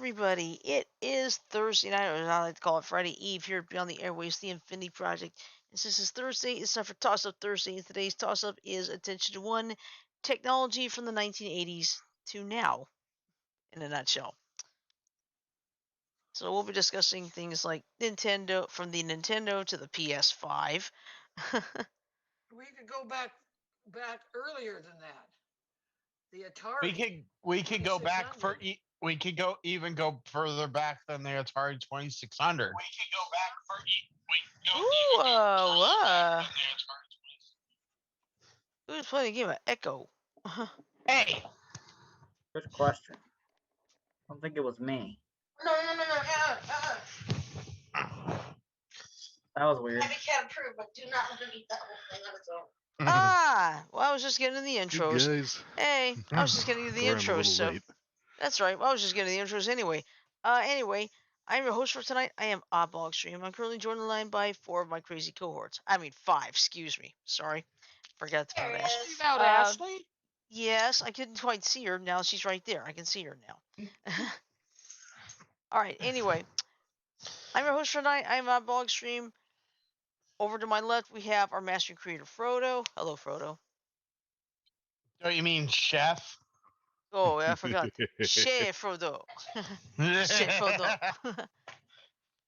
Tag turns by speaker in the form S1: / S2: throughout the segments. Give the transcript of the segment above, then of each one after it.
S1: everybody. It is Thursday night, or as I like to call it, Friday Eve here at Beyond the Airways, the Infinity Project. And since it's Thursday, it's time for Toss Up Thursday. And today's Toss Up is Attention to One Technology from the 1980s to now, in a nutshell. So we'll be discussing things like Nintendo, from the Nintendo to the PS5.
S2: We could go back earlier than that. The Atari.
S3: We could go back we could go further back than the Atari 2600. We could go back
S1: Who's playing a game of Echo?
S3: Hey,
S4: Good question. I don't think it was me.
S5: No.
S4: That was weird.
S5: Happy Cat approved, but do not let him eat that whole thing on its own.
S1: Well, I was just getting to the intros.
S6: Guys.
S1: Hey, I was just getting to the
S6: Sorry, I'm a
S1: intros,
S6: little
S1: so
S6: late.
S1: that's right. Well, I was just getting to the intros anyway. Anyway, I'm your host for tonight. I am Oddball Extreme. I'm currently joined on the line by 4 of my crazy cohorts. I mean 5, excuse me. Sorry. Forgot to put
S5: There
S1: that.
S5: it is.
S2: About Ashley?
S1: Yes, I couldn't quite see her. Now she's right there. I can see her now. All right, anyway. I'm your host for tonight. I'm Oddball Extreme. Over to my left, we have our master and creator, Frodo. Hello, Frodo.
S3: don't you mean chef?
S1: Oh, I forgot. Chef Frodo. Chef Frodo.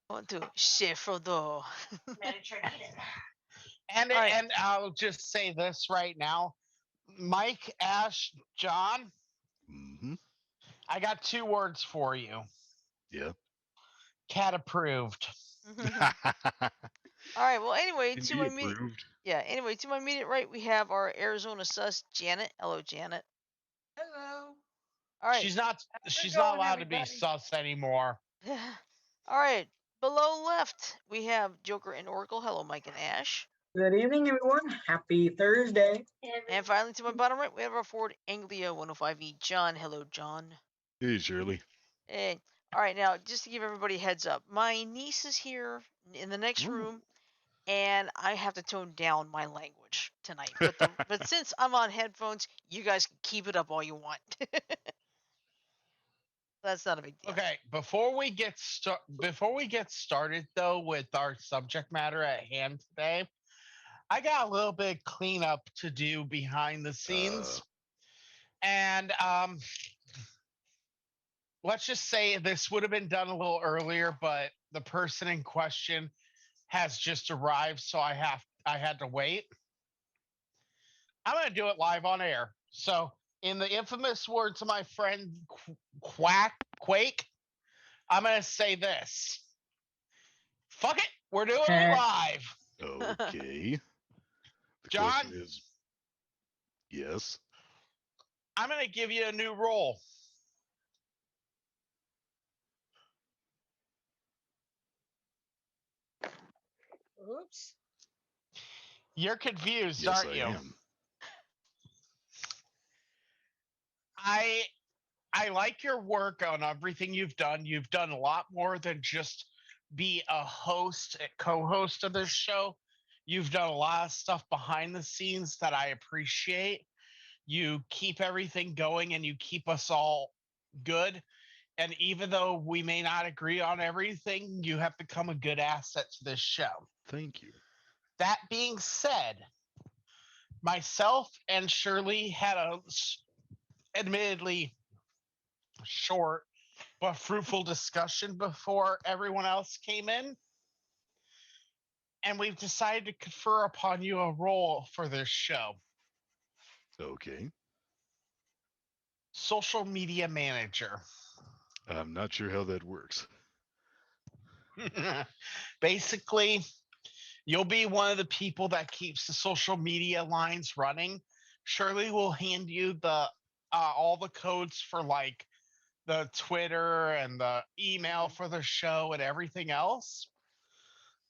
S1: 1, 2. Chef Frodo.
S5: Manager eat it.
S3: And
S1: All right.
S3: and I'll just say this right now. Mike, Ash, John,
S6: Mm-hmm.
S3: I got 2 words for you.
S6: Yeah.
S3: Cat approved.
S1: All right. Well, anyway,
S6: Can
S1: to
S6: be
S1: my immediate
S6: approved.
S1: anyway, to my immediate right, we have our Arizona sus, Janet. Hello, Janet.
S2: Hello.
S1: All right.
S3: She's not
S2: going,
S3: allowed to be
S2: everybody?
S3: sus anymore.
S1: All right. Below left, we have Joker and Oracle. Hello, Mike and Ash.
S4: Good evening, everyone. Happy Thursday.
S1: And finally, to my bottom right, we have our Ford Anglia 105E, John. Hello, John.
S6: Hey, Shirley.
S1: Hey. All right. Now, just to give everybody a heads up, my niece is here in the next
S6: Ooh.
S1: room, and I have to tone down my language tonight. But since I'm on headphones, you guys can keep it up all you want. That's not a big deal.
S3: Okay, before we get started though with our subject matter at hand today, I got a little bit of cleanup to do behind the scenes. And let's just say this would have been done a little earlier, but the person in question has just arrived, so I had to wait. I'm going to do it live on air. So, in the infamous words of my friend Quake, I'm going to say this. Fuck it, we're doing it live.
S6: Okay. The
S3: John?
S6: question is, yes.
S3: I'm going to give you a new role.
S2: Oops.
S3: You're confused,
S6: Yes,
S3: aren't
S6: I
S3: you?
S6: am.
S3: I like your work on everything you've done. You've done a lot more than just be a host, a co-host of this show. You've done a lot of stuff behind the scenes that I appreciate. You keep everything going and you keep us all good. And even though we may not agree on everything, you have become a good asset to this show.
S6: Thank you.
S3: That being said, myself and Shirley had a admittedly short but fruitful discussion before everyone else came in. And we've decided to confer upon you a role for this show.
S6: Okay.
S3: Social media manager.
S6: I'm not sure how that works.
S3: Basically, you'll be one of the people that keeps the social media lines running. Shirley will hand you the all the codes for like the Twitter and the email for the show and everything else.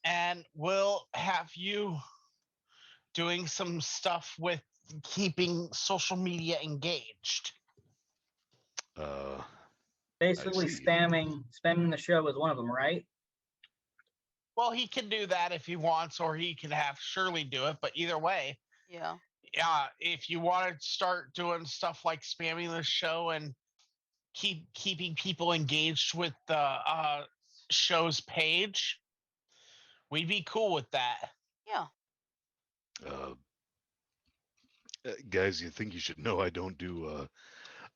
S3: And we'll have you doing some stuff with keeping social media engaged.
S4: Basically,
S6: see.
S4: spamming the show is one of them, right?
S3: Well, he can do that if he wants, or he can have Shirley do it. But either way,
S1: Yeah.
S3: if you want to start doing stuff like spamming the show and keeping people engaged with the show's page, we'd be cool with that.
S1: Yeah.
S6: Uh, guys, you think you should know I don't do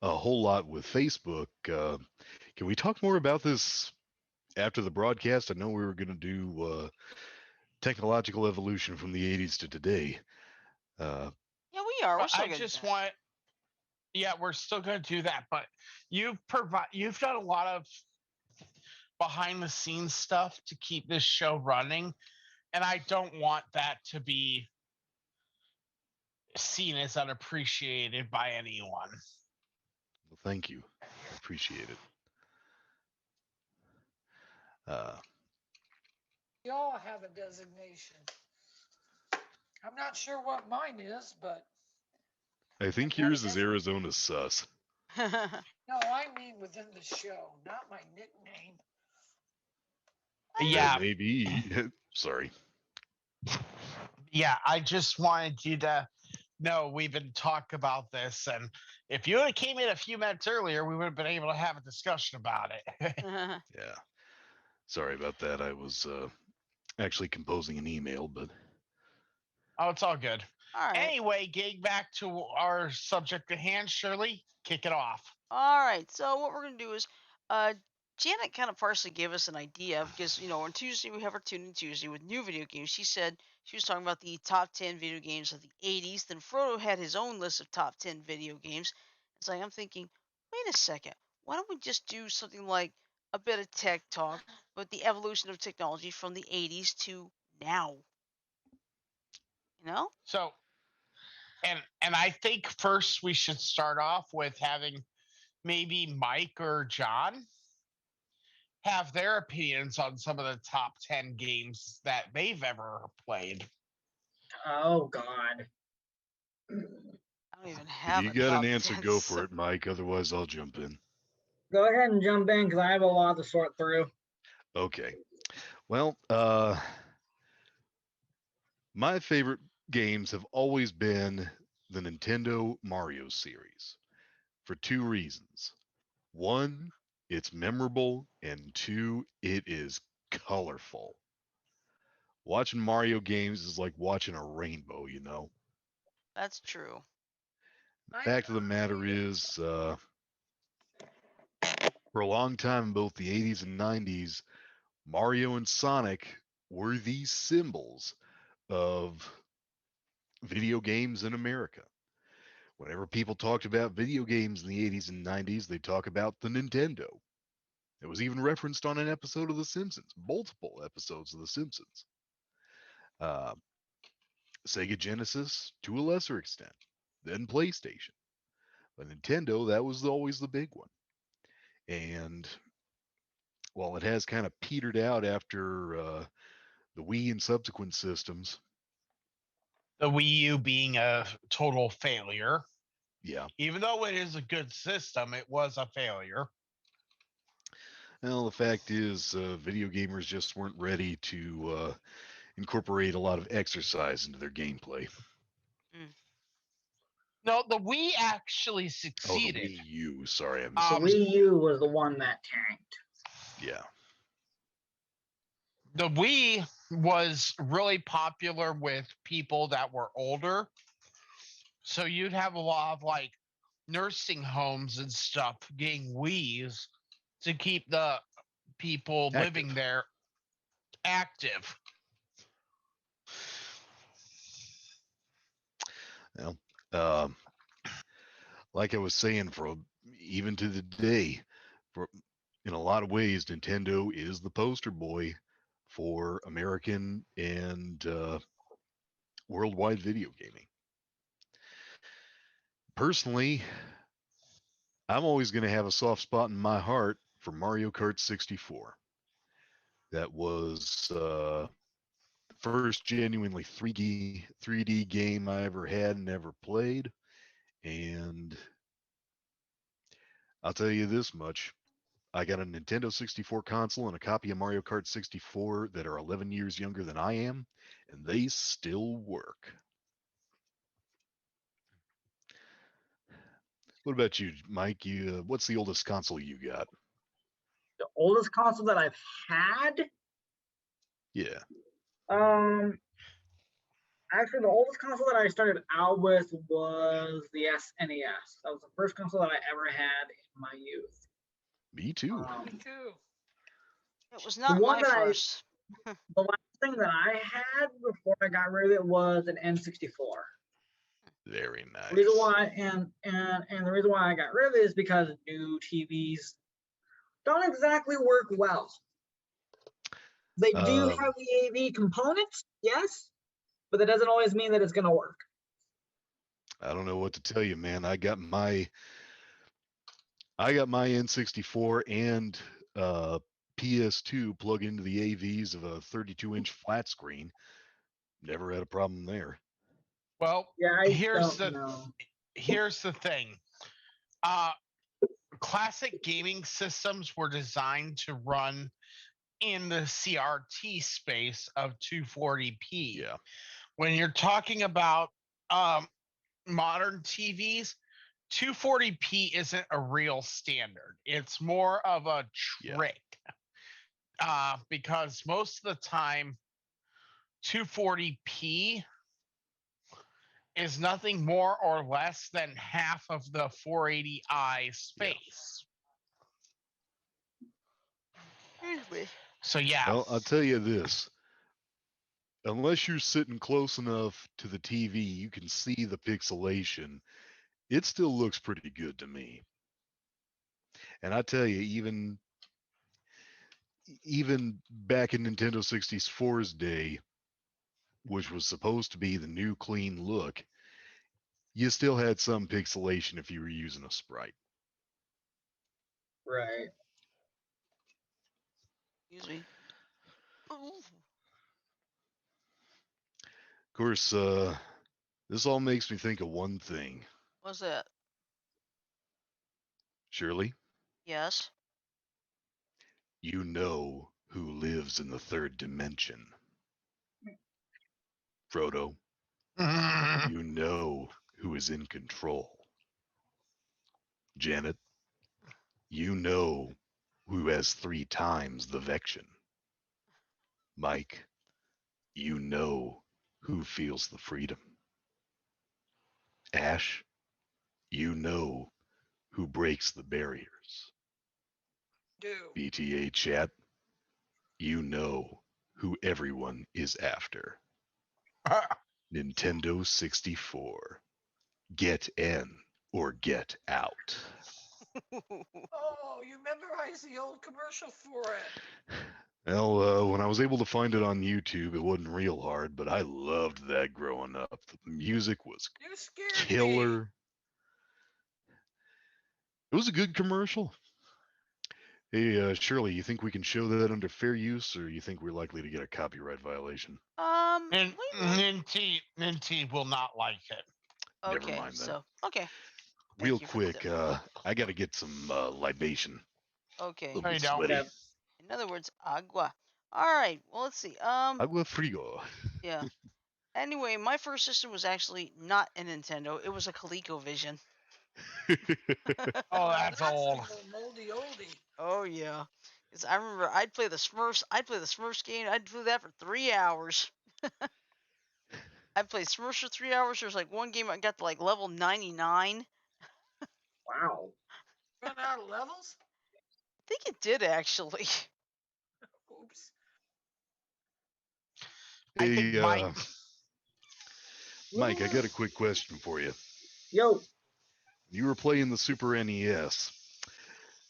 S6: a whole lot with Facebook. Can we talk more about this after the broadcast? I know we were going to do technological evolution from the 80s to today.
S1: Yeah, we are. We're
S3: But
S1: still
S3: I
S1: gonna do
S3: just
S1: that.
S3: want, yeah, we're still going to do that. But you've done a lot of behind the scenes stuff to keep this show running, and I don't want that to be seen as unappreciated by anyone.
S6: Well, thank you. I appreciate it. Uh,
S2: We all have a designation. I'm not sure what mine is, but
S6: I think yours is Arizona sus.
S2: no, I mean within the show, not my nickname.
S3: Yeah,
S6: Maybe. Sorry.
S3: yeah. I just wanted you to know we've been talking about this, and if you would have came in a few minutes earlier, we would have been able to have a discussion about it.
S6: Yeah. Sorry about that. I was actually composing an email, but
S3: Oh, it's all good.
S1: All right.
S3: Anyway, getting back to our subject at hand, Shirley, kick it off.
S1: All right. So what we're gonna do is, Janet kind of partially gave us an idea because on Tuesday we have our Tuning Tuesday with new video games. She said she was talking about the top 10 video games of the 80s. Then Frodo had his own list of top 10 video games. It's like I'm thinking, wait a second, why don't we just do something like a bit of tech talk, but the evolution of technology from the 80s to now? You know?
S3: So, and I think first we should start off with having maybe Mike or John have their opinions on some of the top 10 games that they've ever played.
S4: Oh God.
S1: I don't even have
S6: if you
S1: a
S6: got an
S1: top
S6: answer,
S1: 10.
S6: go for it, Mike. Otherwise, I'll jump in.
S4: Go ahead and jump in because I have a lot to sort through.
S6: Okay. Well, my favorite games have always been the Nintendo Mario series for two reasons. One, it's memorable, and two, it is colorful. Watching Mario games is like watching a rainbow, you know?
S1: That's true.
S6: Fact of the matter is, for a long time in both the 80s and 90s, Mario and Sonic were the symbols of video games in America. Whenever people talked about video games in the 80s and 90s, they talk about the Nintendo. It was even referenced on an episode of The Simpsons, multiple episodes of The Simpsons. Uh, Sega Genesis, to a lesser extent, then PlayStation. But Nintendo, that was always the big one. And while it has kind of petered out after the Wii and subsequent systems,
S3: The Wii U being a total failure.
S6: yeah.
S3: Even though it is a good system, it was a failure.
S6: Well, the fact is, video gamers just weren't ready to incorporate a lot of exercise into their gameplay.
S3: No, the Wii actually
S6: Oh, the
S3: succeeded.
S6: Wii U. Sorry, I
S4: The
S6: missed.
S4: Wii U was the one that tanked.
S6: Yeah.
S3: The Wii was really popular with people that were older. So you'd have a lot of like nursing homes and stuff getting Wii's to keep the people living
S6: Active.
S3: there active.
S6: Well, like I was saying, for even to the day, for in a lot of ways, Nintendo is the poster boy for American and worldwide video gaming. Personally, I'm always going to have a soft spot in my heart for Mario Kart 64. That was the first genuinely 3D game I ever had and ever played. And I'll tell you this much. I got a Nintendo 64 console and a copy of Mario Kart 64 that are 11 years younger than I am, and they still work. What about you, Mike? What's the oldest console you got?
S4: The oldest console that I've had,
S6: Yeah.
S4: um, actually, the oldest console that I started out with was the SNES. That was the first console that I ever had in my youth.
S6: Me too.
S2: Me too.
S1: It was
S4: The
S1: not
S4: one
S1: my
S4: that I,
S1: first.
S4: the last thing that I had before I got rid of it was an N64.
S6: Very
S4: The reason
S6: nice.
S4: why, and the reason why I got rid of it is because new TVs don't exactly work well. They do
S6: Um,
S4: have the AV components, yes, but that doesn't always mean that it's going to work.
S6: I don't know what to tell you, man. I got my N64 and PS2 plug into the AVs of a 32-inch flat screen. Never had a problem there.
S3: Well,
S4: Yeah, I
S3: here's
S4: don't
S3: the
S4: know.
S3: here's the thing. Uh, classic gaming systems were designed to run in the CRT space of 240p.
S6: Yeah.
S3: When you're talking about um, modern TVs, 240p isn't a real standard. It's more of a
S6: Yeah.
S3: trick because most of the time, 240p is nothing more or less than half of the 480i
S6: Yeah.
S3: space.
S1: Excuse me.
S3: So yeah,
S6: Well, I'll tell you this. Unless you're sitting close enough to the TV, you can see the pixelation. It still looks pretty good to me. And I tell you, even back in Nintendo 64's day, which was supposed to be the new clean look, you still had some pixelation if you were using a sprite.
S4: Right.
S1: Excuse me. Ooh,
S6: Of course, this all makes me think of one thing.
S1: what's that?
S6: Shirley,
S1: Yes.
S6: you know who lives in the third dimension. Frodo, you know who is in control. Janet, you know who has 3 times the Vection. Mike, you know who feels the freedom. Ash, you know who breaks the barriers.
S2: Do.
S6: BTA chat, you know who everyone is after. Nintendo 64. Get in or get out.
S2: Oh, you memorized the old commercial for it.
S6: Well, when I was able to find it on YouTube, it wasn't real hard, but I loved that growing up. The music was
S2: You scared me.
S6: killer. It was a good commercial. Hey, Shirley, you think we can show that under fair use, or you think we're likely to get a copyright violation?
S3: Ninty will not like it.
S6: Never
S1: Okay,
S6: mind then.
S1: so okay.
S6: Real
S1: Thank you for the
S6: quick,
S1: tip.
S6: I got to get some libation. A
S1: Okay.
S6: little
S3: No, you
S6: bit
S3: don't.
S6: sweaty.
S4: Okay.
S1: In other words, agua. All right. Well, let's see.
S6: Agua frigo.
S1: Yeah. Anyway, my first system was actually not a Nintendo. It was a ColecoVision.
S3: Oh,
S2: Now
S3: that's old.
S2: the old moldy oldie.
S1: Oh yeah. 'Cause I remember I'd play the Smurfs. I'd play the Smurfs game. I'd do that for 3 hours. I'd play Smurfs for 3 hours. There's like one game I got to like level 99.
S4: Wow.
S2: Run out of levels?
S1: I think it did actually.
S2: Oops.
S3: I think
S6: Hey, Mike, I got a
S4: Ooh.
S6: quick question for you.
S4: Yo.
S6: You were playing the Super NES.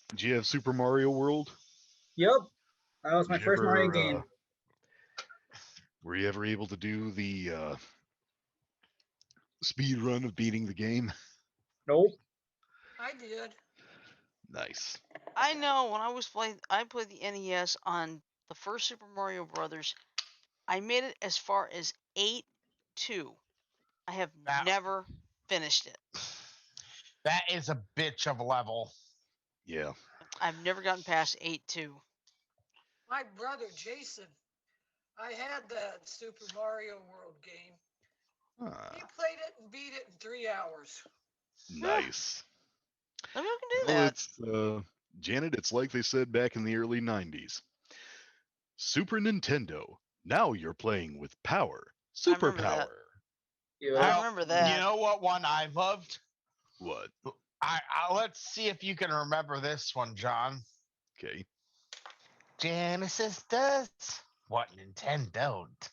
S6: Did you have Super Mario World?
S4: Yep. That was my
S6: Did you
S4: first Mario
S6: ever,
S4: game.
S6: were you ever able to do the speed run of beating the game?
S4: Nope.
S2: I did.
S6: Nice.
S1: I know when I was playing, I played the NES on the first Super Mario Brothers. I made it as far as 8-2. I have
S3: That
S1: never finished it.
S3: that is a bitch of a level.
S6: Yeah.
S1: I've never gotten past 8-2.
S2: My brother Jason, I had that Super Mario World game. He
S6: Ah,
S2: played it and beat it in 3 hours.
S6: nice.
S1: Some people can do
S6: Well,
S1: that.
S6: it's Janet. It's like they said back in the early '90s. Super Nintendo. Now you're playing with power.
S1: I remember that.
S6: Superpower.
S1: I
S4: Yep.
S3: Well,
S1: remember
S3: you
S1: that.
S3: know what one I loved?
S6: What?
S3: Let's see if you can remember this one, John.
S6: Okay.
S3: Genesis does what Nintendo don't.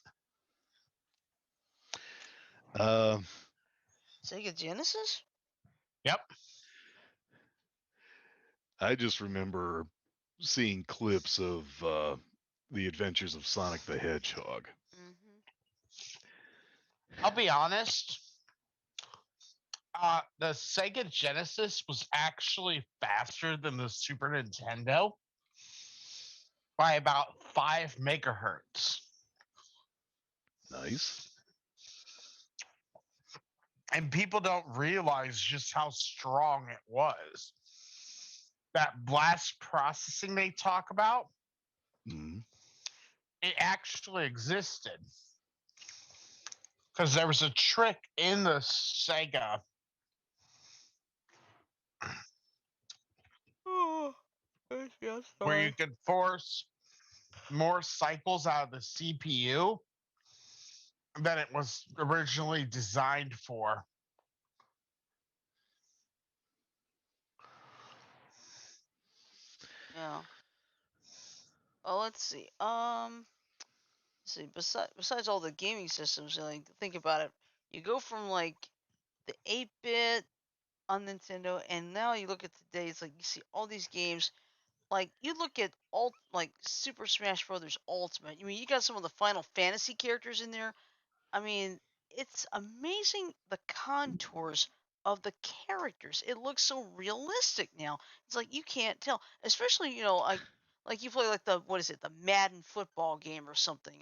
S6: Uh,
S1: Sega Genesis?
S3: Yep.
S6: I just remember seeing clips of the Adventures of Sonic the Hedgehog.
S1: Mm-hmm.
S3: I'll be honest. The Sega Genesis was actually faster than the Super Nintendo by about 5 megahertz.
S6: Nice.
S3: And people don't realize just how strong it was. That blast processing they talk about,
S6: Mm.
S3: it actually existed. Because there was a trick in the Sega
S1: Oh, yes,
S3: where you
S1: sorry.
S3: could force more cycles out of the CPU than it was originally designed for.
S1: Yeah. Oh, let's see. See. Besides all the gaming systems, like think about it. You go from like the 8-bit on Nintendo, and now you look at today. It's like you see all these games. Like you look at like Super Smash Brothers Ultimate. I mean, you got some of the Final Fantasy characters in there. I mean, it's amazing the contours of the characters. It looks so realistic now. It's like you can't tell, especially like you play like the what is it, the Madden football game or something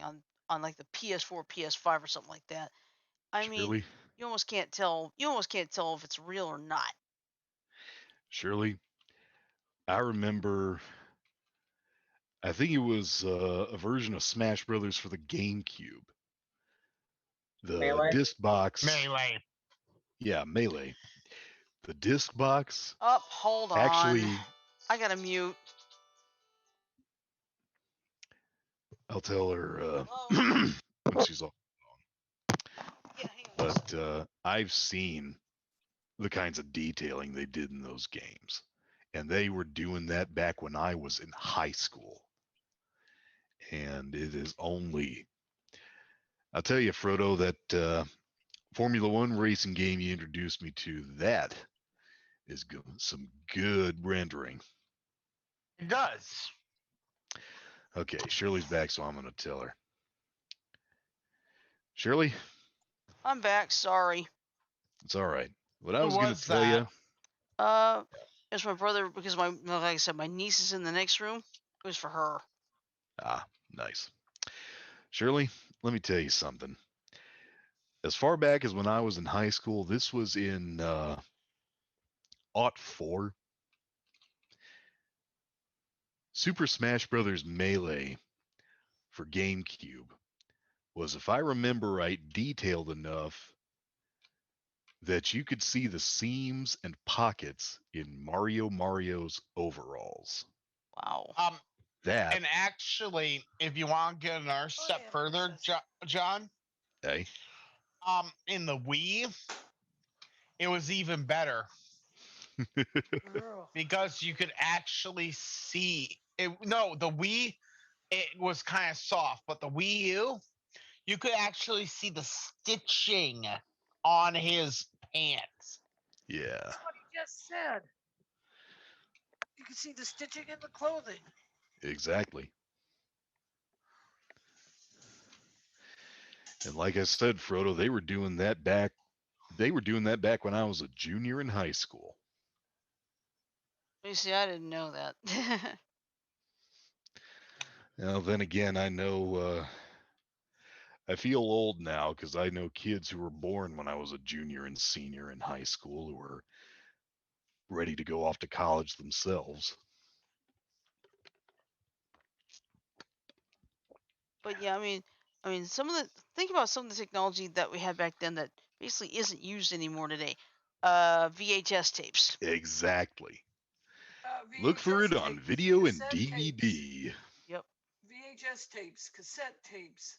S1: on like the PS4, PS5 or something like that. I mean,
S6: Shirley,
S1: you almost can't tell. You almost can't tell if it's real or not.
S6: Shirley, I remember. I think it was a version of Smash Brothers for the GameCube. The
S4: Melee.
S6: disc box,
S3: Melee.
S6: yeah, Melee. The disc box
S1: Up, hold on.
S6: actually,
S1: I gotta mute.
S6: I'll tell her
S1: Hello.
S6: when she's off.
S1: Yeah, hang on just a
S6: But
S1: second.
S6: I've seen the kinds of detailing they did in those games, and they were doing that back when I was in high school. And it is only, I'll tell you, Frodo, that Formula One racing game you introduced me to, that is some good rendering.
S3: It does.
S6: Okay, Shirley's back, so I'm going to tell her. Shirley,
S1: I'm back. Sorry.
S6: it's all right. What I
S3: Who
S6: was going to
S3: was
S6: tell
S3: that?
S6: you,
S1: Uh, it's my brother because like I said, my niece is in the next room. It was for her.
S6: nice. Shirley, let me tell you something. As far back as when I was in high school, this was in '04. Super Smash Brothers Melee for GameCube was, if I remember right, detailed enough that you could see the seams and pockets in Mario's overalls.
S1: Wow.
S6: That,
S3: And actually, if you want to get another
S2: Oh,
S3: step
S2: yeah,
S3: further,
S2: princess.
S3: John,
S6: hey,
S3: in the Wii, it was even better
S2: Girl.
S3: because you could actually see it. No, the Wii, it was kind of soft, but the Wii U, you could actually see the stitching on his pants.
S6: yeah,
S2: That's what he just said. You can see the stitching in the clothing.
S6: exactly. And like I said, Frodo, they were doing that back. They were doing that back when I was a junior in high school.
S1: You see, I didn't know that.
S6: Now, then again, I know I feel old now because I know kids who were born when I was a junior and senior in high school who were ready to go off to college themselves.
S1: But yeah, I mean, some of the think about some of the technology that we had back then that basically isn't used anymore today. VHS tapes.
S6: Exactly.
S2: VHS
S6: Look for it
S2: tapes,
S6: on video and
S2: cassette tapes,
S6: DVD.
S1: Yep.
S2: VHS tapes, cassette tapes,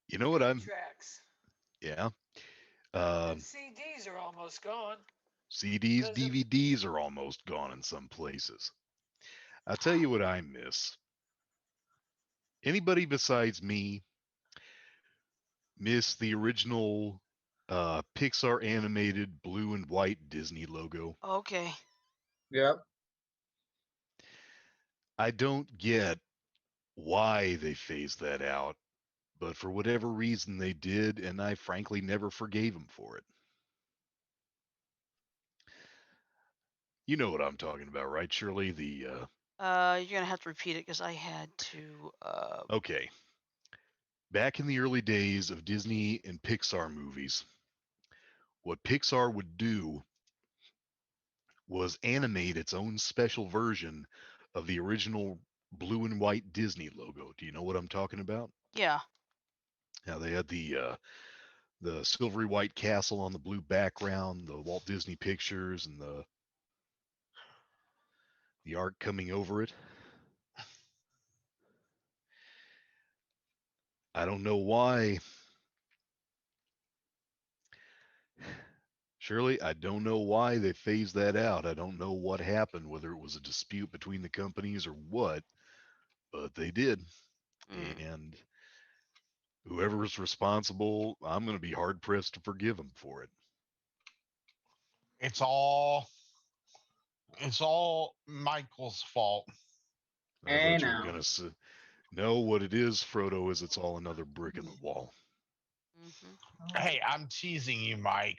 S6: You know what
S2: 8
S6: I'm?
S2: tracks.
S6: Yeah.
S2: And CDs are almost gone.
S6: CDs,
S2: Because of
S6: DVDs are almost gone in some places. I'll tell you what I miss. Anybody besides me miss the original Pixar animated blue and white Disney logo?
S1: Okay.
S4: Yep.
S6: I don't get why they phased that out, but for whatever reason they did, and I frankly never forgave them for it. You know what I'm talking about, right, Shirley?
S1: You're gonna have to repeat it because I had to.
S6: Okay. Back in the early days of Disney and Pixar movies, what Pixar would do was animate its own special version of the original blue and white Disney logo. Do you know what I'm talking about?
S1: Yeah.
S6: Now they had the silvery white castle on the blue background, the Walt Disney Pictures, and the arc coming over it. I don't know why. Shirley, I don't know why they phased that out. I don't know what happened, whether it was a dispute between the companies or what, but they did.
S1: Mm.
S6: And whoever's responsible, I'm going to be hard pressed to forgive them for it.
S3: It's all Michael's fault.
S6: I
S4: Hey
S6: thought you were
S4: now.
S6: going to say, no, what it is, Frodo, is it's all another brick in the wall.
S1: Mm-hmm.
S3: Hey, I'm teasing you, Mike.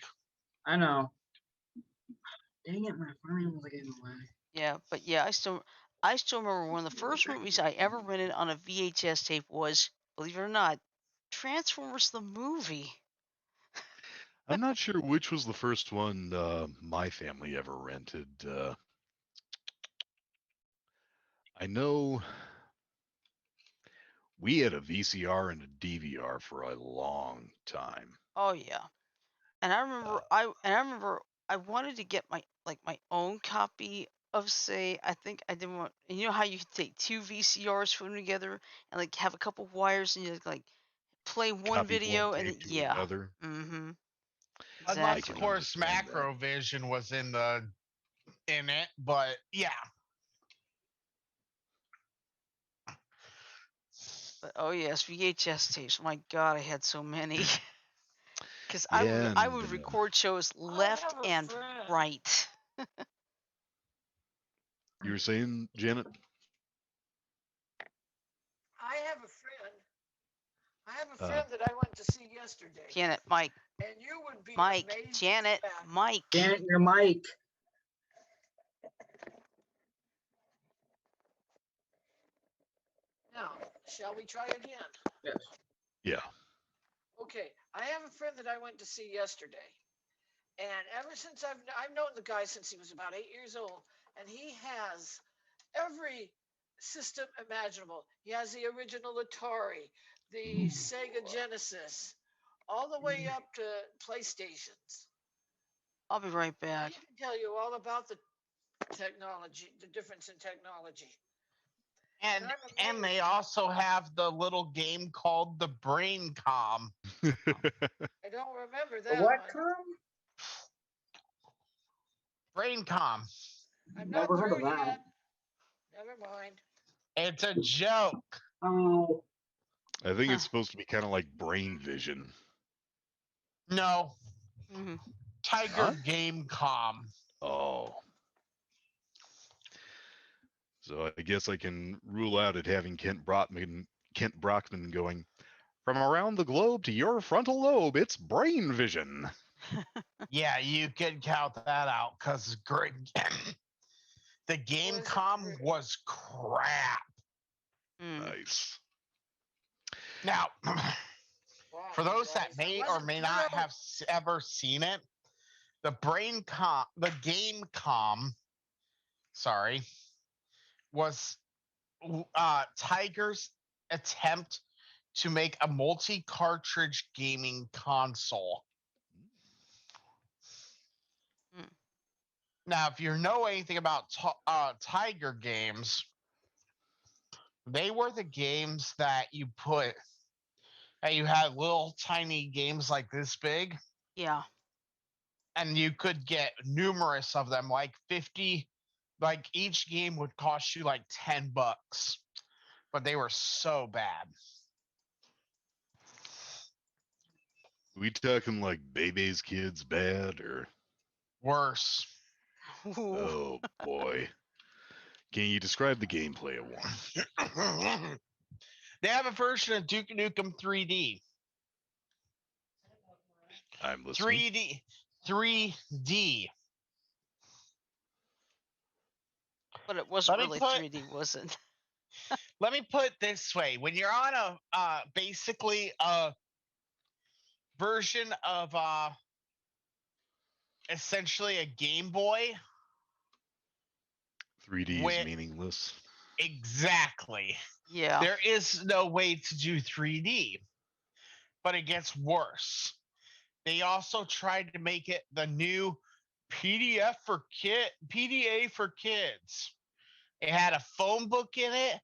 S4: I know. Dang it, my phone was getting away.
S1: Yeah, but yeah, I still remember one of the first movies I ever rented on a VHS tape was, believe it or not, Transformers the movie.
S6: I'm not sure which was the first one my family ever rented. I know we had a VCR and a DVR for a long time.
S1: Oh yeah. And I
S6: Uh,
S1: remember I wanted to get my own copy of, say, I think I didn't want, and you know how you could take two VCRs, put them together, and like have a couple of wires, and you like play one
S6: copy one
S1: video, and then,
S6: tape to
S1: yeah.
S6: another.
S1: Mm-hmm.
S6: I
S3: Unless, of
S6: can
S1: Exactly.
S3: course,
S6: understand that.
S3: Macrovision was in it, but yeah.
S1: But oh yes, VHS tapes. My God, I had so many. Because
S6: Yeah,
S1: I
S6: and
S1: would record shows
S2: I
S1: left
S2: have a
S1: and
S2: friend.
S1: right.
S6: you were saying, Janet?
S2: I have a friend. I have a
S6: Uh,
S2: friend that I went to see yesterday,
S1: Janet, Mike,
S2: and you would be
S1: Mike,
S2: amazed at
S1: Janet,
S2: the fact.
S1: Mike.
S4: Janet, your mic.
S2: Now, shall we try again?
S4: Yes.
S6: yeah.
S2: Okay, I have a friend that I went to see yesterday, and ever since I've known the guy since he was about 8 years old, and he has every system imaginable. He has the original Atari, the Sega Genesis, all the way up to PlayStations.
S1: I'll be right
S2: He
S1: back.
S2: can tell you all about the technology, the difference in technology.
S3: And
S2: I'm
S3: and they
S2: amazed.
S3: also have the little game called the Braincom.
S2: I don't remember
S4: The
S2: that
S4: what
S2: one.
S4: com?
S3: Braincom.
S2: I'm not
S4: Never heard of
S2: through
S4: that.
S2: yet. Never mind.
S3: It's a joke.
S4: Oh,
S6: I think
S1: Huh.
S6: it's supposed to be kind of like brain vision.
S3: No,
S1: Mm-hmm.
S3: Tiger
S6: Not?
S3: Gamecom.
S6: Oh. So I guess I can rule out it having Kent Brockman going, from around the globe to your frontal lobe, it's brain vision.
S3: Yeah, you can count that out because great. The
S2: Was it
S3: Gamecom
S2: great?
S3: was crap.
S1: Mm.
S6: Nice.
S3: Now,
S2: Wow,
S3: for
S2: you
S3: those that
S2: guys. It
S3: may or
S2: wasn't,
S3: may not have ever seen it, the Gamecom, sorry, was Tiger's attempt to make a multi-cartridge gaming console. Now, if you know anything about Tiger games, they were the games that you had little tiny games like this big,
S1: Yeah.
S3: and you could get numerous of them, like 50. Like each game would cost you like $10, but they were so bad.
S6: We talking like Bebe's Kids bad or?
S3: Worse.
S1: Ooh.
S6: Oh boy. Can you describe the gameplay of one?
S3: They have a version of Duke Nukem 3D.
S6: I'm listening.
S3: 3D. 3D.
S1: But it wasn't really 3D, was it?
S3: Let me put it this way: when you're on basically a version of essentially a Game Boy
S6: 3D is
S3: with
S6: meaningless.
S3: exactly,
S1: Yeah.
S3: there is no way to do 3D, but it gets worse. They also tried to make it the new PDA for kids. It had a phone book in it,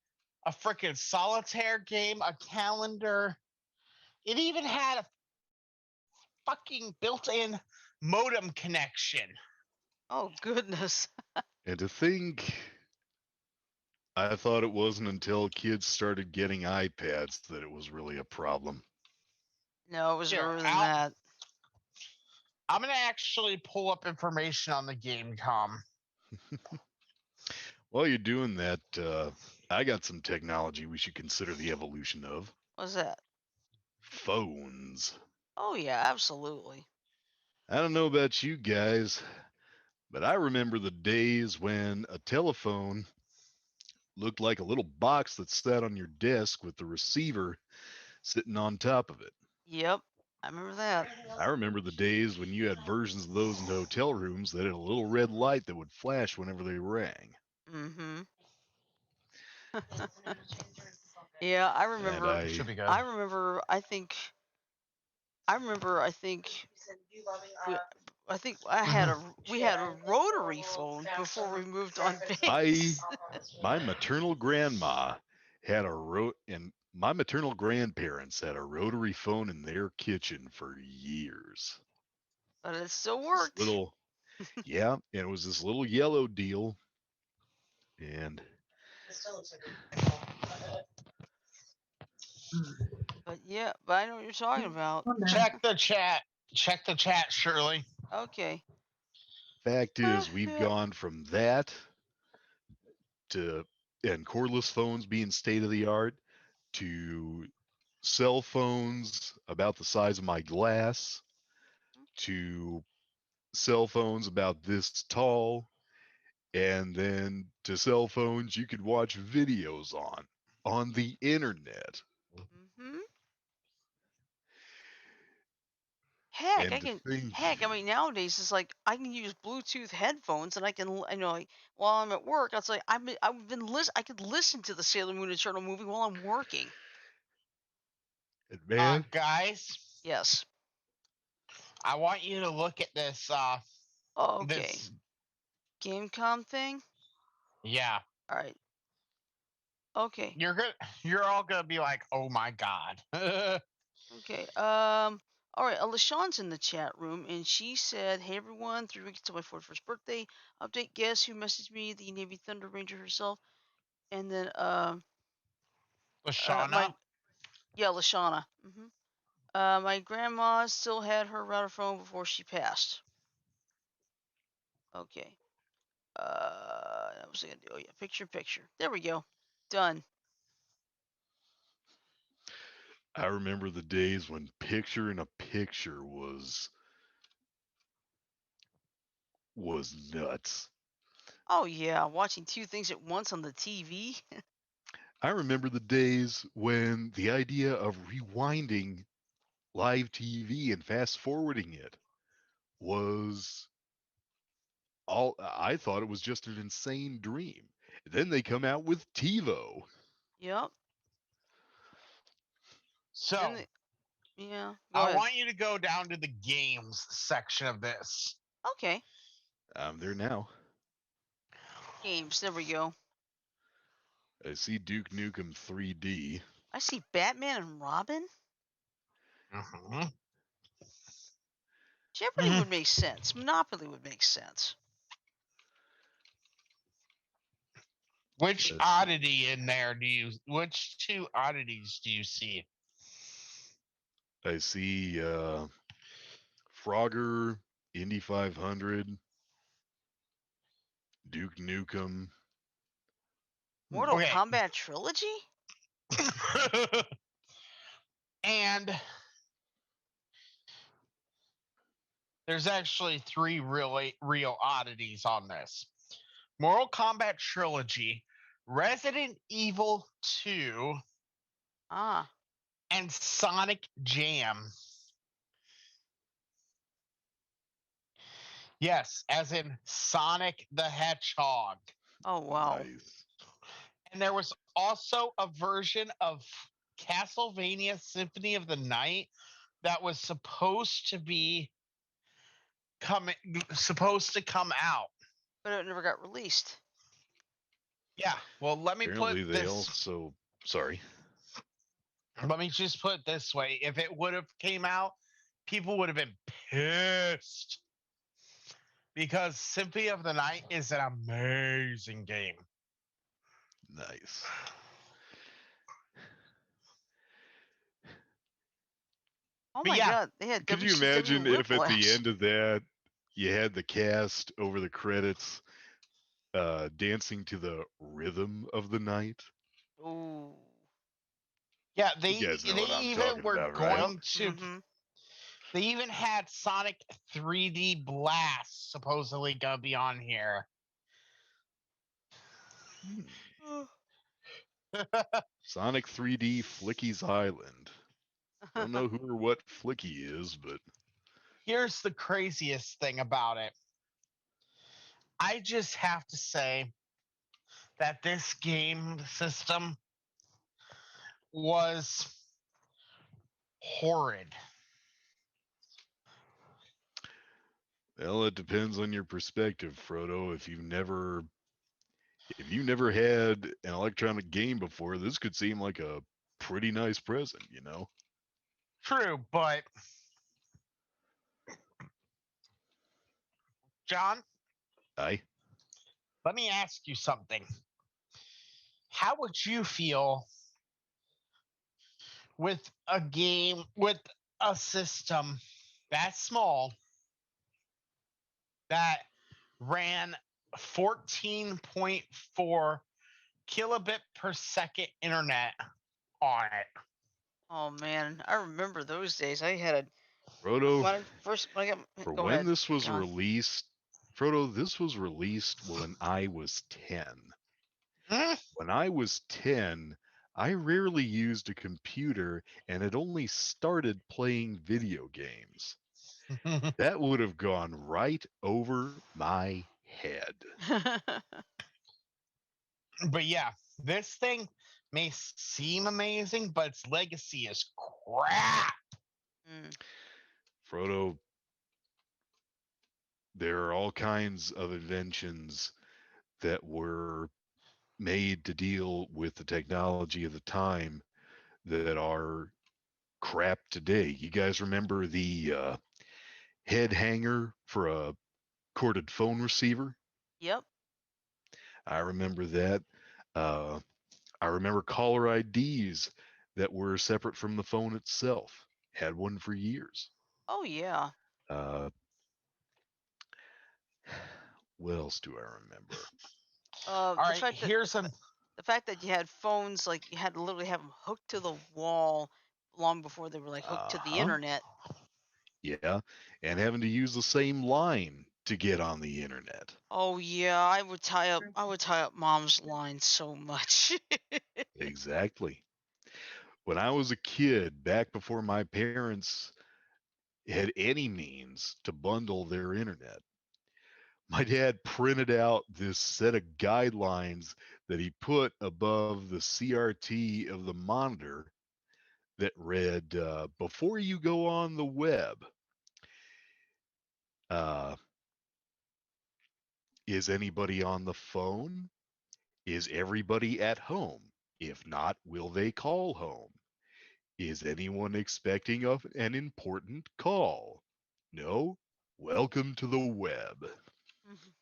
S3: a freaking solitaire game, a calendar. It even had a fucking built-in modem connection.
S1: Oh goodness.
S6: And to think, I thought it wasn't until kids started getting iPads that it was really a problem.
S1: No, it was
S3: Here,
S1: earlier than that.
S3: I'm gonna actually pull up information on the game, Tom.
S6: While you're doing that, I got some technology we should consider the evolution of.
S1: What's that?
S6: Phones.
S1: Oh yeah, absolutely.
S6: I don't know about you guys, but I remember the days when a telephone looked like a little box that sat on your desk with the receiver sitting on top of it.
S1: Yep. I remember that.
S6: I remember the days when you had versions of those in hotel rooms that had a little red light that would flash whenever they rang.
S1: Mm-hmm. Yeah, I
S6: And
S1: remember.
S3: It should be good.
S1: I remember. I think. I remember. I think. We, I think I had a. We had a rotary phone before we moved on
S6: my
S1: base.
S6: my maternal grandma had and my maternal grandparents had a rotary phone in their kitchen for years.
S1: But it still
S6: This
S1: worked.
S6: little yeah, and it was this little yellow deal and
S1: But yeah, but I know what you're talking about.
S3: Check the chat. Check the chat, Shirley.
S1: Okay.
S6: fact is we've
S1: Yeah.
S6: gone from that to and cordless phones being state of the art to cell phones about the size of my glass to cell phones about this tall and then to cell phones you could watch videos on the internet.
S1: Mm-hmm. Heck,
S6: And
S1: I
S6: to
S1: can.
S6: think,
S1: Heck, I mean, nowadays it's like I can use Bluetooth headphones, and I can, like while I'm at work, it's like I could listen to the Sailor Moon Eternal movie while I'm working.
S6: man,
S3: Guys,
S1: Yes.
S3: I want you to look at this.
S1: Oh, okay.
S3: This,
S1: Gamecom thing.
S3: yeah.
S1: All right. Okay.
S3: You're good. You're all gonna be like, "Oh my god."
S1: Okay. All right. LaShawn's in the chat room, and she said, "Hey everyone, 3 weeks to my 41st birthday. Update. Guess who messaged me? The Navy Thunder Ranger herself." And then my
S3: Lashana.
S1: yeah, Lashana. My grandma still had her router phone before she passed. Okay. What was I gonna do? Oh yeah, picture. There we go. Done.
S6: I remember the days when picture in a picture was nuts.
S1: Oh yeah, watching two things at once on the TV.
S6: I remember the days when the idea of rewinding live TV and fast forwarding it was all I thought it was just an insane dream. Then they come out with TiVo.
S1: Yep. Then
S3: So
S1: yeah. Go
S3: I
S1: ahead.
S3: want you to go down to the games section of this.
S1: Okay.
S6: I'm there now.
S1: Games. There we go.
S6: I see Duke Nukem 3D.
S1: I see Batman and Robin.
S3: Mhm.
S1: Jeopardy
S3: Mhm.
S1: would make sense. Monopoly would make sense.
S3: Which
S6: Let's see.
S3: oddity in there do you? Which two oddities do you see?
S6: I see Frogger, Indy 500, Duke Nukem.
S1: Mortal
S6: Hmm.
S3: Okay.
S1: Kombat trilogy.
S3: And there's actually three really real oddities on this: Mortal Kombat trilogy, Resident Evil 2,
S1: Ah.
S3: and Sonic Jam. Yes, as in Sonic the Hedgehog.
S1: Oh wow.
S6: Nice.
S3: And there was also a version of Castlevania Symphony of the Night that was coming supposed to come out.
S1: But it never got released.
S3: Yeah. Well,
S6: Apparently, they also. Sorry.
S3: let me just put it this way. If it would have came out, people would have been pissed because Symphony of the Night is an amazing game.
S6: Nice.
S1: Oh
S3: But
S1: my
S3: yeah,
S1: god, they had
S6: Could you
S1: WCW
S6: imagine if at the
S1: Whiplash.
S6: end of that you had the cast over the credits dancing to the rhythm of the night?
S1: Ooh.
S3: yeah,
S6: You guys know
S3: they
S6: what I'm
S3: even
S6: talking
S3: were
S6: about, right?
S1: Yep.
S3: going to.
S1: Mm-hmm.
S3: They even had Sonic 3D Blast supposedly gonna be on here.
S6: Hmm. Sonic 3D Flicky's Island. Don't know who or what Flicky is, but
S3: Here's the craziest thing about it. I just have to say that this game system was horrid.
S6: well, it depends on your perspective, Frodo. If you never had an electronic game before, this could seem like a pretty nice present, you know?
S3: True, but John,
S6: I
S3: let me ask you something. How would you feel with a game with a system that small that ran 14.4 kilobit per second internet on it?
S1: Oh man, I remember those days. I had a
S6: Frodo,
S1: when I got.
S6: for
S1: Go
S6: when
S1: ahead,
S6: this was
S1: John.
S6: released, Frodo, this was released when I was 10.
S3: Hmm?
S6: When I was 10, I rarely used a computer and had only started playing video games. That would have gone right over my head.
S3: But yeah, this thing may seem amazing, but its legacy is crap.
S1: Mm.
S6: Frodo, there are all kinds of inventions that were made to deal with the technology of the time that are crap today. You guys remember the head hanger for a corded phone receiver?
S1: Yep.
S6: I remember that. Uh, I remember caller IDs that were separate from the phone itself. Had one for years.
S1: Oh yeah.
S6: Uh, what else do I remember?
S3: All
S1: The
S3: right,
S1: fact that
S3: here's an
S1: the fact that you had phones, like you had to literally have them hooked to the wall long before they were like hooked
S6: Uh
S1: to the
S6: huh.
S1: internet.
S6: Yeah. And having to use the same line to get on the internet.
S1: Oh yeah, I would tie up mom's line so much.
S6: Exactly. When I was a kid, back before my parents had any means to bundle their internet, my dad printed out this set of guidelines that he put above the CRT of the monitor that read, before you go on the web, uh, Is anybody on the phone? Is everybody at home? If not, will they call home? Is anyone expecting an important call? No? Welcome to the web.
S1: Mhm.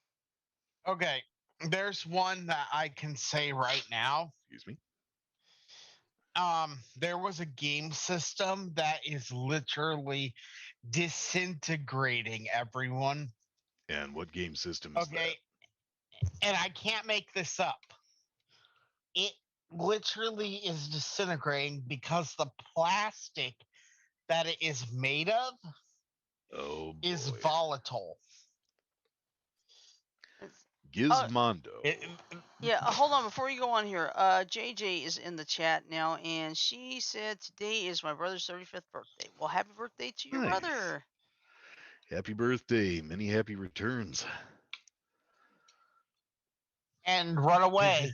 S3: Okay, there's one that I can say right now.
S6: Excuse me.
S3: There was a game system that is literally disintegrating everyone.
S6: And what game system is that?
S3: Okay, and I can't make this up. It literally is disintegrating because the plastic that it is made of
S6: Oh
S3: is
S6: boy.
S3: volatile.
S1: It's-
S6: Gizmondo.
S3: It,
S1: yeah, hold on before you go on here. JJ is in the chat now, and she said today is my brother's 35th birthday. Well, happy birthday to your
S6: Nice.
S1: brother.
S6: Happy birthday. Many happy returns.
S3: and run away.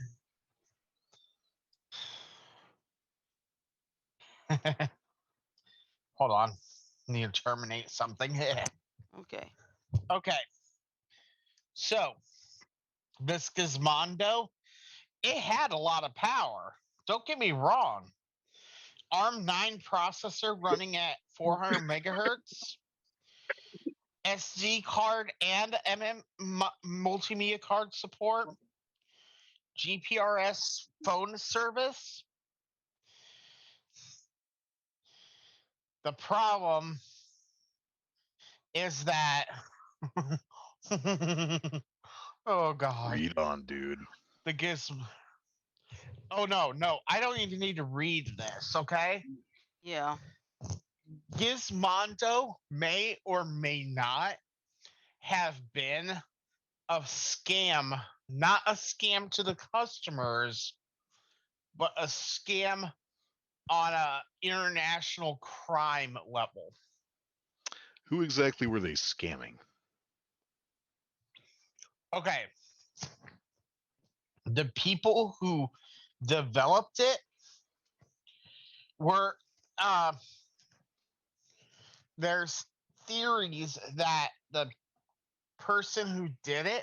S3: Hold on. Need to terminate something.
S1: Okay.
S3: Okay. So this Gizmondo, it had a lot of power. Don't get me wrong. ARM9 processor running at 400 megahertz, SD card and multimedia card support, GPRS phone service. The problem is that oh god.
S6: Read on, dude.
S3: The Gizm. Oh no, I don't even need to read this, okay?
S1: Yeah.
S3: Gizmondo may or may not have been a scam, not a scam to the customers, but a scam on a international crime level.
S6: Who exactly were they scamming?
S3: Okay. The people who developed it were there's theories that the person who did it,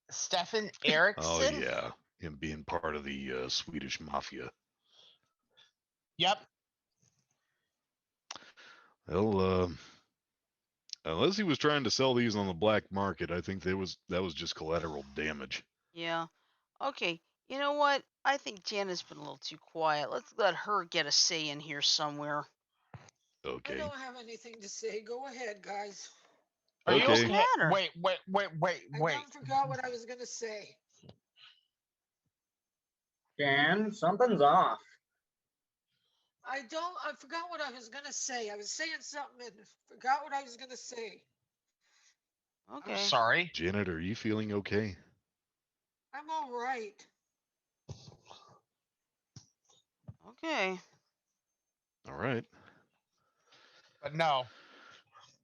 S3: Stefan
S6: Oh,
S3: Eriksson.
S6: yeah. Him being part of the Swedish mafia.
S3: Yep.
S6: Well, unless he was trying to sell these on the black market, I think that was just collateral damage.
S1: Yeah. Okay. You know what? I think Jana's been a little too quiet. Let's let her get a say in here somewhere.
S2: I
S6: Okay.
S2: don't have anything to say. Go ahead, guys.
S3: Are you
S6: Okay.
S1: What's the
S3: okay?
S1: matter?
S2: I done forgot what I was gonna say.
S4: Jan, something's off.
S2: I forgot what I was gonna say. I was saying something and forgot what I was gonna say.
S1: Okay.
S3: I'm sorry.
S6: Janet, are you feeling okay?
S2: I'm all right.
S1: Okay.
S6: All right.
S3: But no.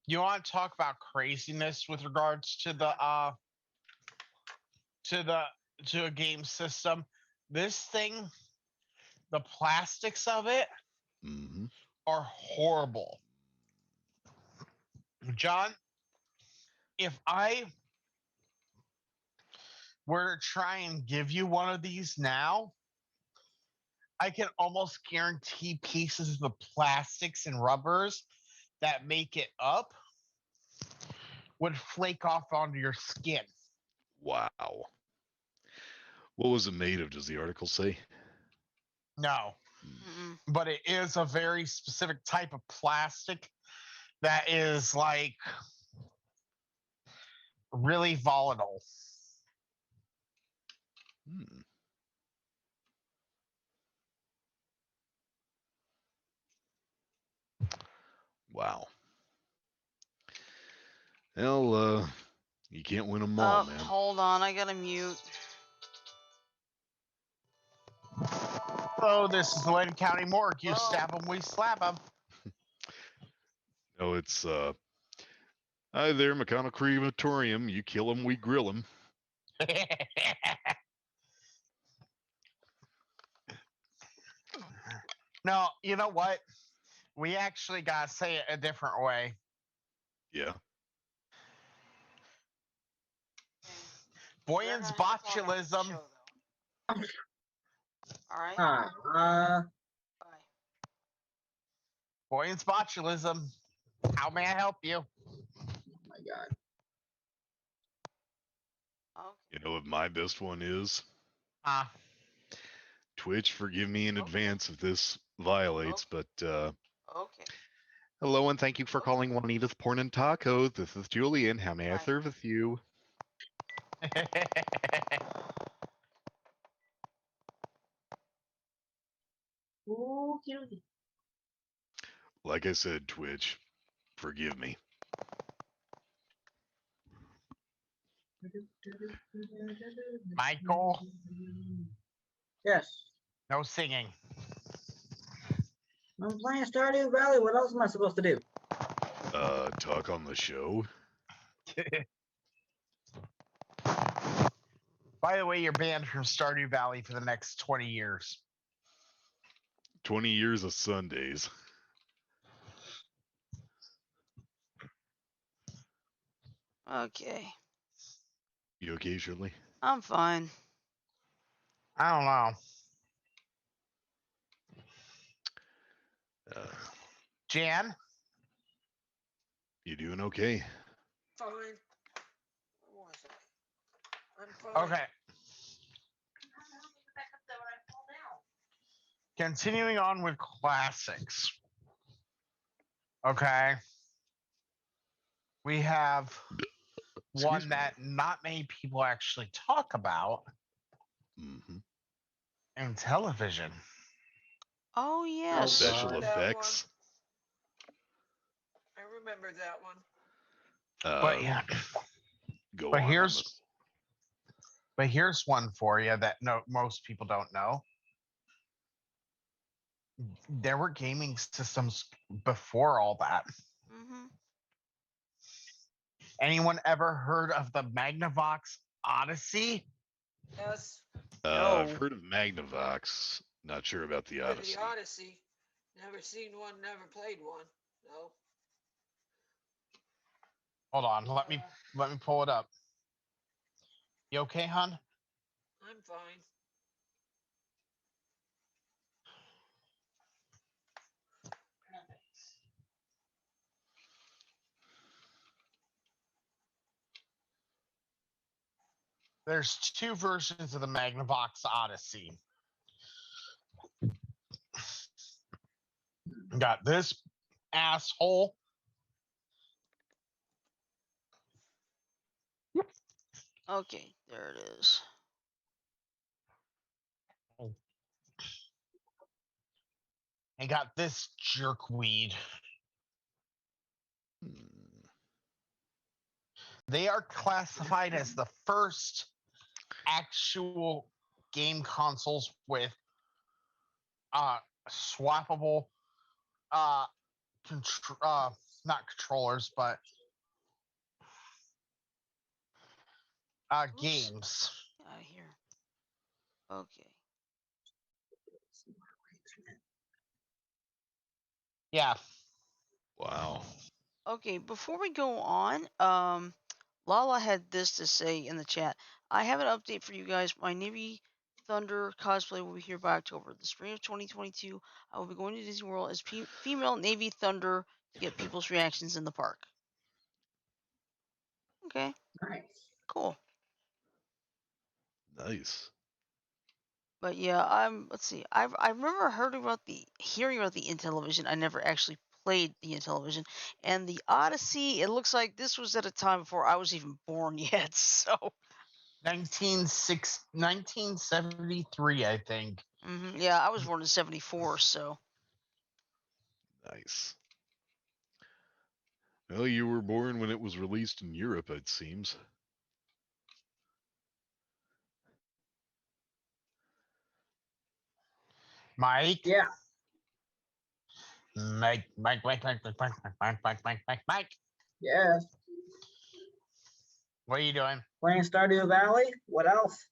S3: You want to talk about craziness with regards to the to a game system? This thing, the plastics of it
S6: Mm-hmm.
S3: are horrible. John, if I were to try and give you one of these now, I can almost guarantee pieces of the plastics and rubbers that make it up would flake off onto your skin.
S6: Wow. What was it made of? Does the article say?
S3: No,
S1: Mm-mm.
S3: but it is a very specific type of plastic that is like really volatile.
S6: Hmm. Wow. Well, you can't win them all, man.
S1: Hold on. I gotta mute.
S3: Oh, this is the Lane County Morgue. You
S2: Well-
S3: stab them, we slap them.
S6: No, it's hi there, McConnell Crematorium. You kill them, we grill them.
S3: No, you know what? We actually gotta say it a different way.
S6: Yeah.
S3: Boyan's botulism.
S1: All right.
S4: Ah,
S1: Bye.
S3: Boyan's botulism. How may I help you?
S4: my God.
S1: Okay.
S6: You know what my best one is?
S3: Ah,
S6: Twitch, forgive me in
S1: Okay.
S6: advance if this violates,
S1: Okay.
S6: but
S1: Okay.
S6: hello and thank you for
S1: Okay.
S6: calling Juanita's Porn and Tacos. This is Julian. How may I
S1: Bye.
S6: service you?
S4: Okey-dokey.
S6: Like I said, Twitch, forgive me.
S3: Michael,
S4: Yes.
S3: no singing.
S4: I'm playing Stardew Valley. What else am I supposed to do?
S6: Talk on the show?
S3: By the way, you're banned from Stardew Valley for the next 20 years.
S6: 20 years of Sundays.
S1: Okay.
S6: You okay, Shirley?
S1: I'm fine.
S3: I don't know.
S6: Uh,
S3: Jan?
S6: you doing okay?
S2: Fine. What was it? I'm fine.
S3: Okay. Continuing on with classics. Okay. We have
S6: Excuse
S3: one
S6: me.
S3: that not many people actually talk about
S6: Mm-hmm.
S3: in television.
S1: Oh
S2: I
S1: yes.
S6: Special
S2: remember that one.
S6: effects.
S2: I remember that one.
S3: But yeah,
S6: Go
S3: but
S6: on.
S3: here's one for you that most people don't know. There were gaming systems before all that.
S1: Mm-hmm.
S3: Anyone ever heard of the Magnavox Odyssey?
S2: Yes.
S6: I've
S1: No.
S6: heard of Magnavox. Not sure about the
S2: For
S6: Odyssey.
S2: the Odyssey. Never seen one, never played one. No.
S3: Hold on, let me pull it up. You okay, hon?
S2: I'm fine.
S3: There's two versions of the Magnavox Odyssey. Got this asshole.
S1: Okay, there it is.
S3: And got this jerkweed.
S6: Hmm.
S3: They are classified as the first actual game consoles with swappable not controllers but
S1: Oops.
S3: games.
S1: Get out of here. Okay.
S3: Yeah.
S6: Wow.
S1: Okay, before we go on, Lala had this to say in the chat. I have an update for you guys. My Navy Thunder cosplay will be here by October. The spring of 2022, I will be going to Disney World as female Navy Thunder to get people's reactions in the park. Okay,
S4: Nice.
S1: cool.
S6: Nice.
S1: But yeah, let's see. I remember hearing about the Intellivision. I never actually played the Intellivision. And the Odyssey, it looks like this was at a time before I was even born yet. So
S3: 1973, I think.
S1: yeah, I was born in '74. So
S6: Nice. Well, you were born when it was released in Europe, it seems.
S3: Mike.
S4: Yeah.
S3: Mike.
S4: Yes.
S3: What are you doing?
S4: Playing Stardew Valley. What else?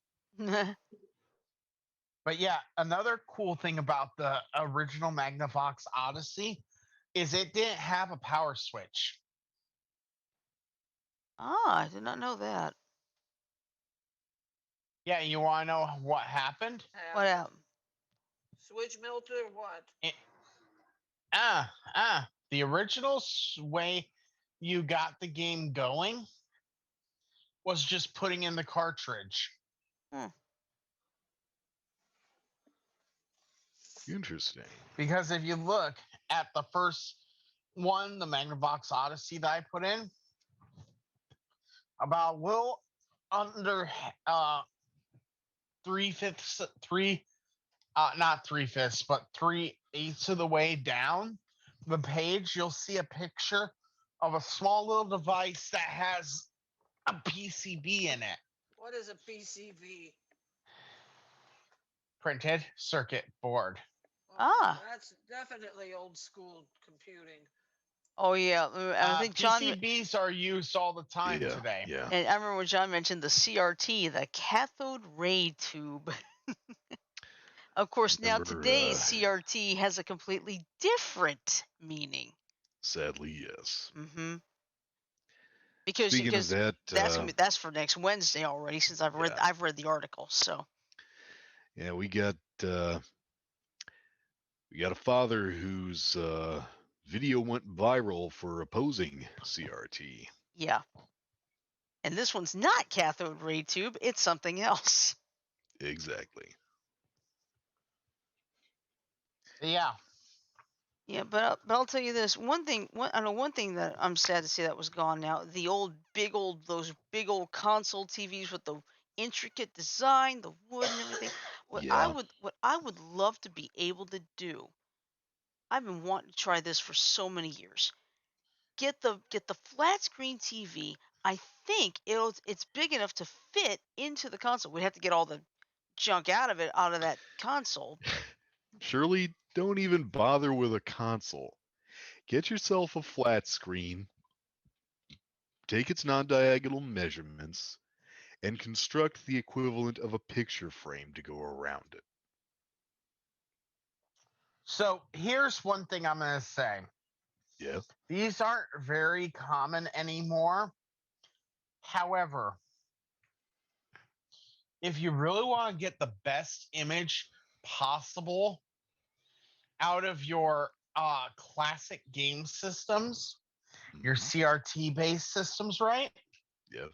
S3: But yeah, another cool thing about the original Magnavox Odyssey is it didn't have a power switch.
S1: I did not know that.
S3: Yeah, you want to know what happened?
S1: What happened?
S2: Switch melted or what?
S3: It, the original way you got the game going was just putting in the cartridge.
S1: Hmm.
S6: Interesting.
S3: Because if you look at the first one, the Magnavox Odyssey that I put in, about a little under 3/5, not 3/5, but 3/8 of the way down the page, you'll see a picture of a small little device that has a PCB in it.
S2: What is a PCB?
S3: Printed circuit board.
S1: Ah.
S2: That's definitely old school computing.
S1: Oh yeah, I think John.
S3: PCBs are used all the time
S6: Yeah,
S3: today.
S6: yeah.
S1: And I remember when John mentioned the CRT, the cathode ray tube. Of course, now
S6: Remember,
S1: today's CRT has a completely different meaning.
S6: sadly, yes.
S1: Mm-hmm. Because
S6: Speaking of that,
S1: that's for next Wednesday already. Since
S6: yeah,
S1: I've read the article. So
S6: yeah, we got a father whose video went viral for opposing CRT.
S1: yeah, and this one's not cathode ray tube. It's something else.
S6: Exactly.
S3: Yeah.
S1: Yeah, but I'll tell you this one thing. I know one thing that I'm sad to see that was gone now. The those big old console TVs with the intricate design, the wood and everything.
S6: Yeah.
S1: What I would love to be able to do. I've been wanting to try this for so many years. Get the flat screen TV. I think it's big enough to fit into the console. We'd have to get all the junk out of that console, but
S6: Surely don't even bother with a console. Get yourself a flat screen, take its non diagonal measurements, and construct the equivalent of a picture frame to go around it.
S3: So here's one thing I'm going to say.
S6: Yeah.
S3: These aren't very common anymore. However, if you really want to get the best image possible out of your classic game systems, your
S6: Mhm.
S3: CRT based systems, right?
S6: Yeah.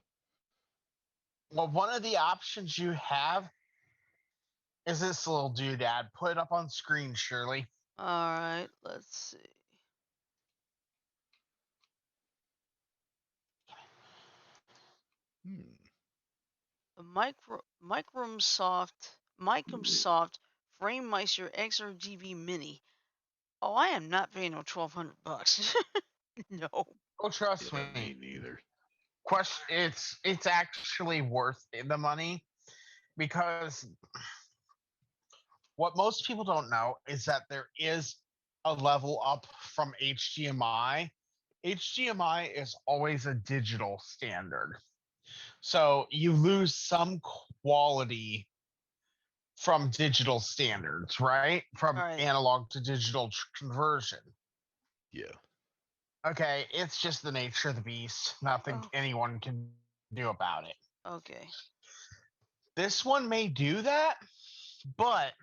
S3: Well, one of the options you have is this little doodad. Put it up on screen, Shirley.
S1: all right. Let's see.
S6: Hmm.
S1: The Microsoft FrameMeister XRGB Mini. Oh, I am not paying no $1,200. No.
S3: Oh, trust
S6: Yeah, me
S3: me.
S6: neither.
S3: Question. It's actually worth the money because what most people don't know is that there is a level up from HDMI. HDMI is always a digital standard. So you lose some quality from digital standards, right?
S1: All
S3: From
S1: right.
S3: analog to digital conversion.
S6: Yeah.
S3: Okay, it's just the nature of the beast. Nothing
S1: Oh,
S3: anyone can do about it.
S1: okay.
S3: This one may do that, but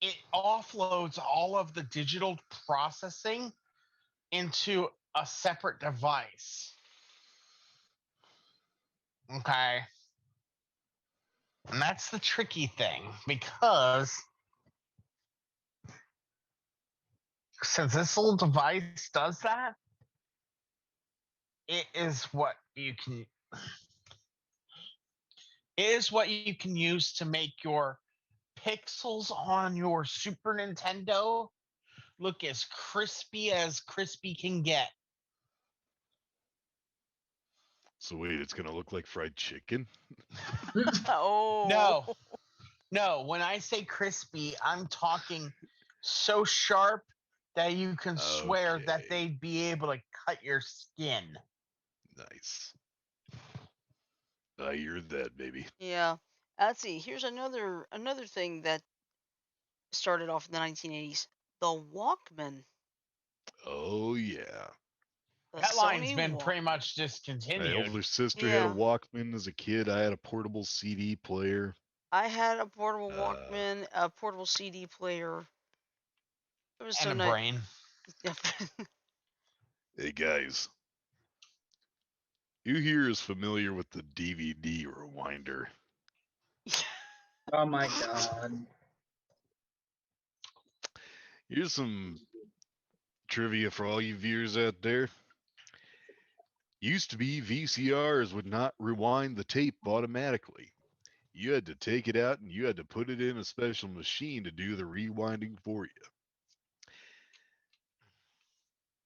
S3: it offloads all of the digital processing into a separate device. Okay. And that's the tricky thing because since this little device does that, it is what you can it is what you can use to make your pixels on your Super Nintendo look as crispy can get.
S6: So wait, it's gonna look like fried chicken?
S1: Oh.
S3: No, no, when I say crispy, I'm talking so sharp that you can swear that
S6: Okay.
S3: they'd be able to cut your skin.
S6: Nice. I heard that, baby.
S1: Yeah. Let's see. Here's another thing that started off in the 1980s. The Walkman.
S6: Oh yeah.
S1: The
S3: That line's
S1: Sony
S3: been pretty
S1: Walkman.
S3: much
S6: My
S3: discontinued.
S6: older sister had a
S1: Yeah.
S6: Walkman as a kid. I had a portable CD player.
S1: I had a portable
S6: Uh,
S1: Walkman, a portable CD player. It was
S3: And
S1: so
S3: a
S1: nice.
S3: brain.
S6: hey guys, who here is familiar with the DVD rewinder?
S4: Oh my god.
S6: Here's some trivia for all you viewers out there. Used to be VCRs would not rewind the tape automatically. You had to take it out and you had to put it in a special machine to do the rewinding for you.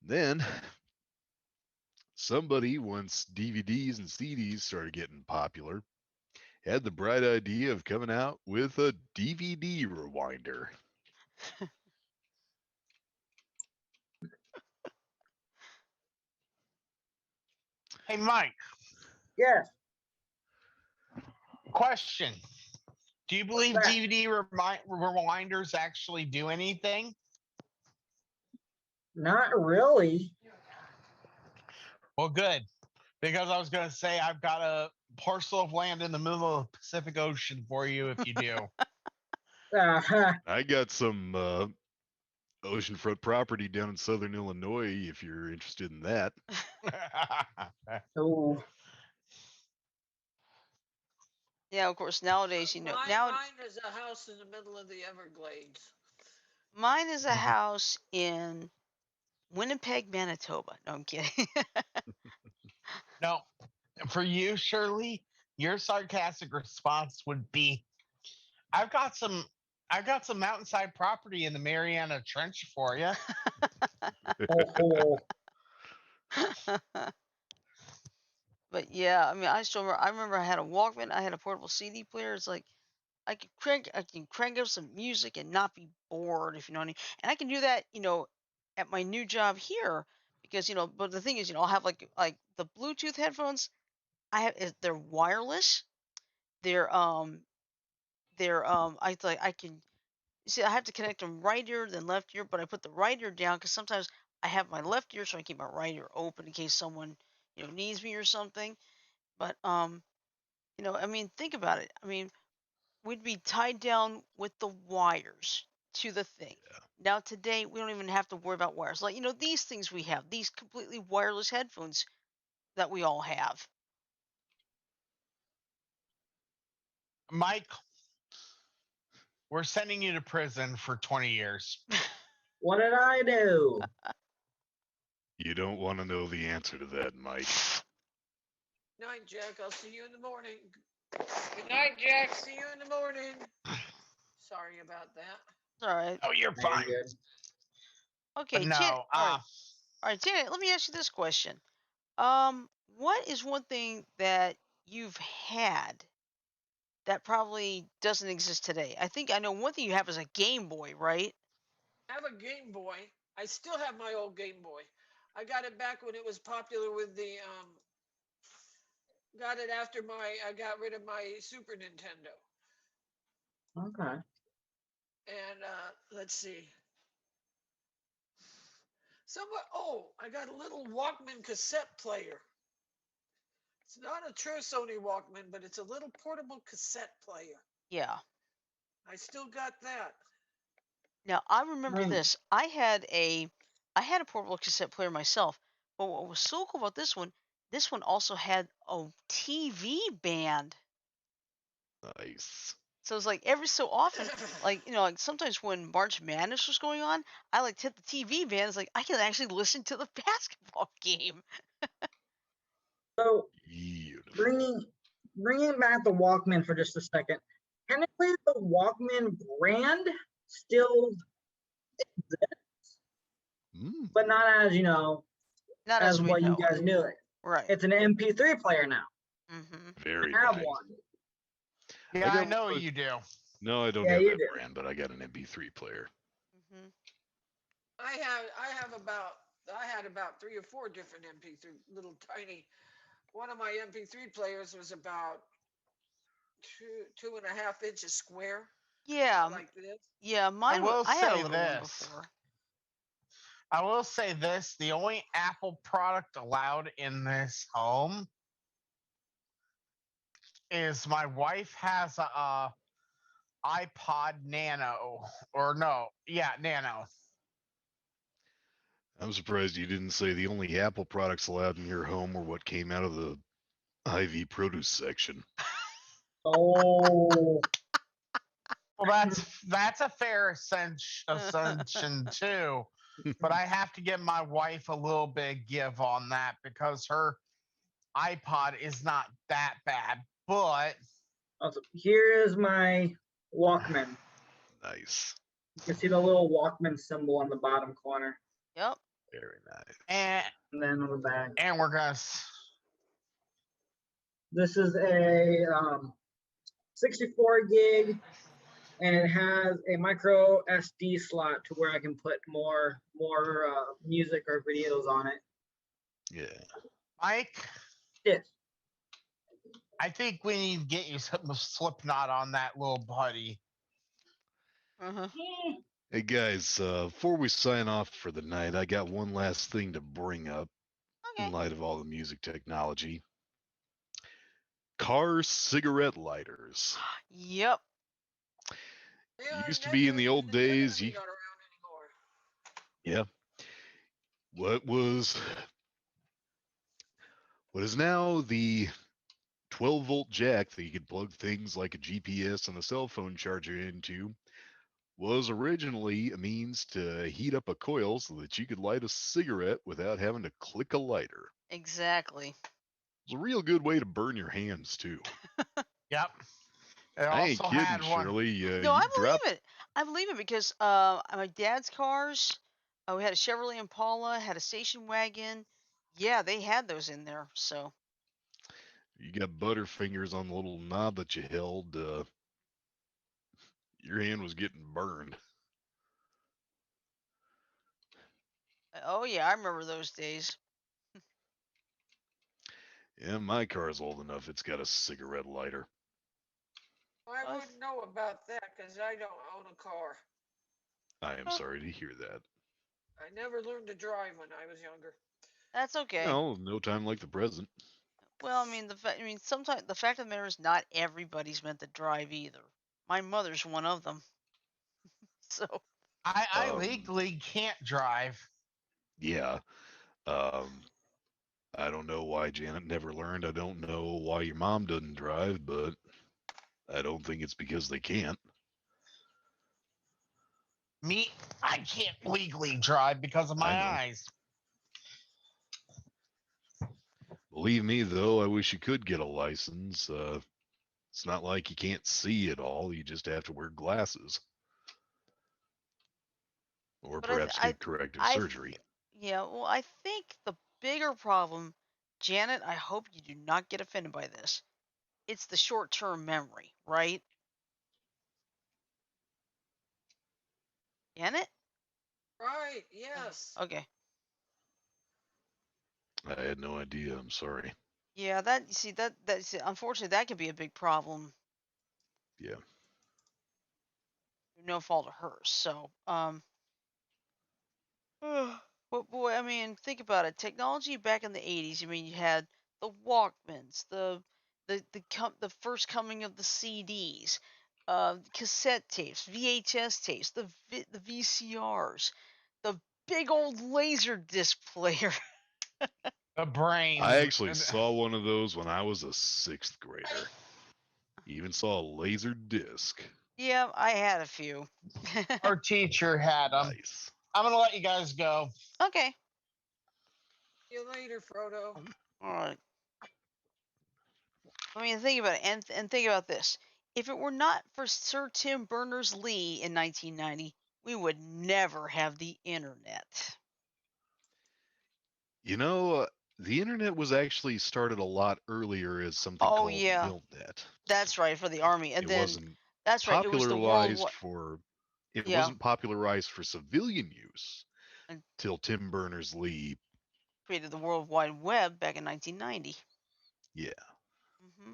S6: Then somebody, once DVDs and CDs started getting popular, had the bright idea of coming out with a DVD rewinder.
S3: Hey, Mike,
S4: Yes.
S3: question. Do you
S4: What's
S3: believe
S4: that?
S3: DVD rewinders actually do anything?
S4: Not really.
S3: Well, good. Because I was going to say, I've got a parcel of land in the middle of the Pacific Ocean for you if you do.
S6: I got some oceanfront property down in southern Illinois if you're interested in that.
S4: oh.
S1: Yeah, of course. Nowadays,
S2: Mine is a house in the middle of the Everglades.
S1: mine is a house in Winnipeg, Manitoba. No, I'm kidding.
S3: No, for you, Shirley, your sarcastic response would be, I've got some mountainside property in the Mariana Trench for you.
S4: Oh.
S1: But yeah, I mean, I remember I had a Walkman. I had a portable CD player. It's like I can crank up some music and not be bored, if you know what I mean. And I can do that, at my new job here because But the thing is, I'll have like the Bluetooth headphones. They're wireless. They're I can see I have to connect them right ear then left ear, but I put the right ear down because sometimes I have my left ear, so I keep my right ear open in case someone needs me or something. But I mean, think about it. I mean, we'd be tied down with the wires to the thing. Now today we don't even have to worry about wires. Like these things we have, these completely wireless headphones that we all have.
S3: Mike, we're sending you to prison for 20 years.
S4: What did I do?
S6: You don't want to know the answer to that, Mike.
S2: Night, Jack. I'll see you in the morning. Good night, Jack. See you in the morning. Sorry about that.
S1: All right.
S3: Oh, you're
S4: Very
S3: fine.
S4: good.
S1: Okay,
S3: But
S1: Janet.
S3: no,
S1: All right, Janet. Let me ask you this question. What is one thing that you've had that probably doesn't exist today? I think I know one thing you have is a Game Boy, right?
S2: I have a Game Boy. I still have my old Game Boy. I got it back when it was popular with the got it after I got rid of my Super Nintendo.
S4: Okay.
S2: And let's see. I got a little Walkman cassette player. It's not a true Sony Walkman, but it's a little portable cassette player.
S1: Yeah.
S2: I still got that.
S1: Now I remember
S4: Hmm.
S1: this. I had a portable cassette player myself, but what was so cool about this one also had a TV band.
S6: Nice.
S1: So it's like every so often, like like sometimes when March Madness was going on, I like hit the TV band. It's like I can actually listen to the basketball game.
S4: So
S6: Beautiful.
S4: bringing back the Walkman for just a second. Technically, the Walkman brand still, but not as
S1: Not
S4: as
S1: as we
S4: what you
S1: know
S4: guys
S1: it.
S4: knew it.
S1: Right.
S4: It's an MP3 player now.
S1: Mm-hmm.
S6: Very
S4: I have
S6: nice.
S4: one.
S3: yeah, I
S6: got
S3: know
S6: one.
S3: you do.
S6: No, I don't
S4: Yeah,
S6: have
S4: you
S6: that
S4: do.
S6: brand, but I got an MP3 player.
S1: Mm-hmm.
S2: I had about 3 or 4 different MP3 little tiny. One of my MP3 players was about 2.5 inches square.
S1: Yeah.
S2: Like this.
S1: Yeah.
S3: I
S1: Mine was.
S3: will
S1: I had a
S3: say
S1: little one
S3: this.
S1: before.
S3: I will say this: the only Apple product allowed in this home is my wife has a iPod Nano, or no, yeah, Nano.
S6: I'm surprised you didn't say the only Apple products allowed in your home were what came out of the IV produce section.
S4: Oh,
S3: Well, that's a fair assumption too. But I have to give my wife a little bit of give on that because her iPod is not that bad. But
S4: also, here is my Walkman.
S6: Nice.
S4: You can see the little Walkman symbol on the bottom corner,
S1: Yep.
S6: Very nice.
S3: and
S4: and then on the back.
S3: and we're gonna.
S4: This is a 64 gig, and it has a micro SD slot to where I can put more music or videos on it.
S6: Yeah.
S3: Mike,
S4: Yes.
S3: I think we need to get you some Slipknot on that little buddy.
S1: Uh-huh.
S6: Hey guys, before we sign off for the night, I got one last thing to bring up in
S1: Okay.
S6: light of all the music technology. Car cigarette lighters.
S1: Yep.
S2: Yeah,
S6: Used to be in the old days,
S2: not around anymore.
S6: yeah. What is now the 12-volt jack that you could plug things like a GPS and a cell phone charger into was originally a means to heat up a coil so that you could light a cigarette without having to click a lighter.
S1: Exactly.
S6: It's a real good way to burn your hands too.
S3: Yep. It
S6: I ain't
S3: also
S6: kidding,
S3: had one.
S6: Shirley.
S1: No, I
S6: You drop.
S1: believe it. I believe it because my dad's cars, we had a Chevrolet Impala, had a station wagon. Yeah, they had those in there. So,
S6: You got butterfingers on the little knob that you held. Your hand was getting burned.
S1: oh yeah, I remember those days.
S6: Yeah, my car's old enough. It's got a cigarette lighter.
S2: I
S1: Uh,
S2: wouldn't know about that because I don't own a car.
S6: I am
S1: uh,
S6: sorry to hear that.
S2: I never learned to drive when I was younger.
S1: that's okay.
S6: Well, no time like the present.
S1: Well, I mean, sometimes the fact of the matter is not everybody's meant to drive either. My mother's one of them. So,
S3: I
S6: Um,
S3: legally can't drive.
S6: yeah. Um, I don't know why Janet never learned. I don't know why your mom doesn't drive, but I don't think it's because they can't.
S3: Me, I can't legally drive because of
S6: I
S3: my
S6: know.
S3: eyes.
S6: Believe me, though, I wish you could get a license. It's not like you can't see at all. You just have to wear glasses or
S1: but I,
S6: perhaps
S1: I,
S6: get corrective
S1: I,
S6: surgery.
S1: yeah. Well, I think the bigger problem, Janet. I hope you do not get offended by this. It's the short-term memory, right? Janet?
S2: Right, yes.
S1: Okay.
S6: I had no idea. I'm sorry.
S1: Yeah, that you see that's unfortunately that could be a big problem.
S6: Yeah.
S1: No fault of hers. So, but boy, I mean, think about it. Technology back in the '80s. I mean, you had the Walkmans, the first coming of the CDs, cassette tapes, VHS tapes, the VCRs, the big old laser disc player.
S3: The
S6: I
S3: brain.
S6: actually saw one of those when I was a sixth grader. Even saw a laser disc.
S1: Yeah, I had a few.
S3: Our teacher had them.
S6: Nice.
S3: I'm gonna let you guys go.
S1: Okay.
S2: See you later, Frodo.
S1: All right. I mean, think about it, and think about this. If it were not for Sir Tim Berners-Lee in 1990, we would never have the internet.
S6: You know, the internet was actually started a lot earlier as something
S1: Oh
S6: called
S1: yeah,
S6: MILNET.
S1: that's right for the army, and
S6: It
S1: then
S6: wasn't
S1: that's right. It was the
S6: popularized
S1: worldwide.
S6: for it
S1: Yeah,
S6: wasn't popularized for civilian use
S1: and
S6: till Tim Berners-Lee.
S1: created the World Wide Web back in 1990.
S6: Yeah.
S1: Hmm.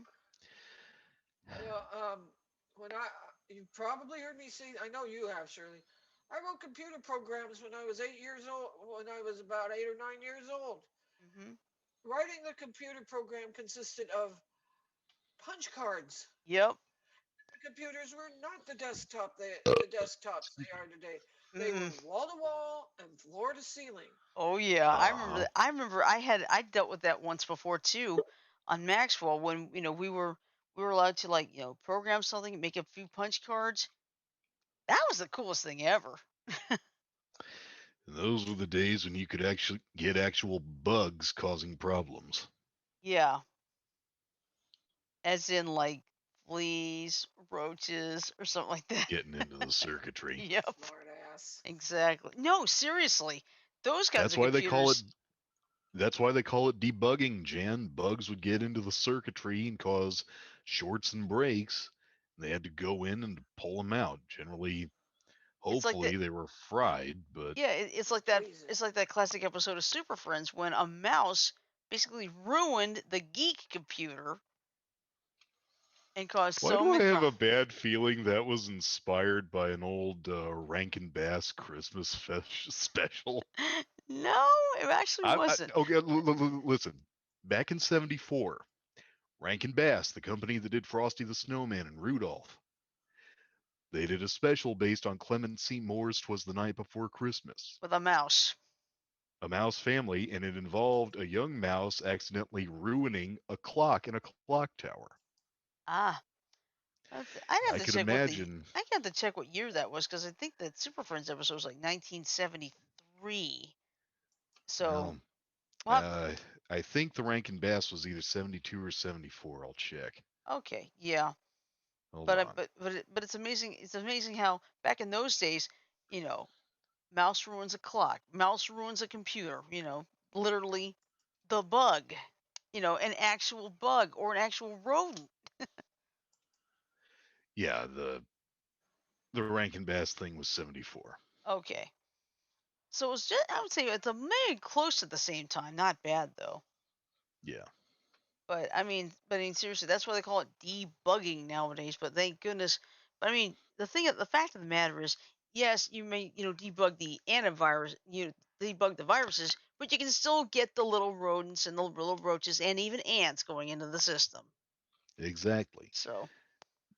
S2: Yeah, when I you probably heard me say I know you have, Shirley. I wrote computer programs when I was 8 years old. When I was about 8 or 9 years old,
S1: Hmm.
S2: writing the computer program consisted of punch cards.
S1: Yep.
S2: The computers were not the desktops they are today. They were
S1: Mm.
S2: wall to wall and floor to ceiling.
S1: Oh yeah, I remember
S6: Uh-huh.
S1: that. I dealt with that once before too, on Maxwell when we were allowed to like program something, make a few punch cards. That was the coolest thing ever.
S6: And those were the days when you could actually get actual bugs causing problems
S1: Yeah, as in like fleas, roaches, or something like that.
S6: getting into the circuitry.
S1: Yep,
S2: Smart ass.
S1: exactly. No, seriously, those kinds
S6: That's
S1: of
S6: why they call it
S1: computers.
S6: that's why they call it debugging, Jen. Bugs would get into the circuitry and cause shorts and breaks. They had to go in and pull them out. Generally,
S1: It's like that.
S6: hopefully they were fried, but
S1: Yeah, it's like that.
S2: Freeze it.
S1: It's like that classic episode of Super Friends when a mouse basically ruined the geek computer and caused
S6: why
S1: so
S6: do I
S1: many
S6: have a
S1: problems.
S6: bad feeling that was inspired by an old Rankin Bass Christmas special?
S1: No, it actually wasn't.
S6: Okay, listen. Back in '74, Rankin Bass, the company that did Frosty the Snowman and Rudolph, they did a special based on Clement C. Moore's "'Twas the Night Before Christmas."
S1: With a mouse.
S6: A mouse family, and it involved a young mouse accidentally ruining a clock in a clock tower.
S1: Ah, I'd have
S6: I
S1: to
S6: could
S1: check what the.
S6: imagine.
S1: I have to check what year that was because I think that Super Friends episode was like 1973. So,
S6: Well,
S1: well,
S6: uh, I think the Rankin Bass was either 72 or 74. I'll check.
S1: okay, yeah,
S6: Hold
S1: but
S6: on.
S1: but it's amazing. It's amazing how back in those days, you know, mouse ruins a clock, mouse ruins a computer. Literally the bug. An actual bug or an actual rodent.
S6: Yeah, the Rankin Bass thing was 74.
S1: Okay, so it's just I would say it's a maybe close to the same time. Not bad though.
S6: Yeah,
S1: But I mean, seriously, that's why they call it debugging nowadays. But thank goodness. But I mean, the fact of the matter is, yes, you may debug the antivirus, debug the viruses, but you can still get the little rodents and the little roaches and even ants going into the system.
S6: exactly.
S1: So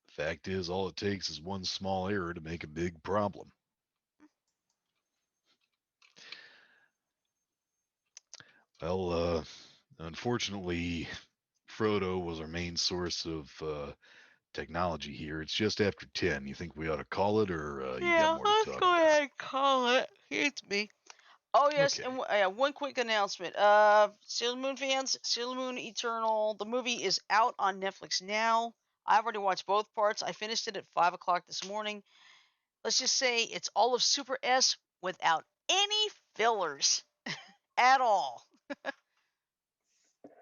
S6: Fact is, all it takes is one small error to make a big problem. Well, unfortunately, Frodo was our main source of technology here. It's just after 10. You think we ought to call it, or you got
S1: yeah,
S6: more to
S1: let's
S6: talk
S1: go
S6: about?
S1: ahead and call it. It's me. Oh yes, and
S6: Okay.
S1: one quick announcement. Sailor Moon fans, Sailor Moon Eternal. The movie is out on Netflix now. I've already watched both parts. I finished it at 5 o'clock this morning. Let's just say it's all of Super S without any fillers at all.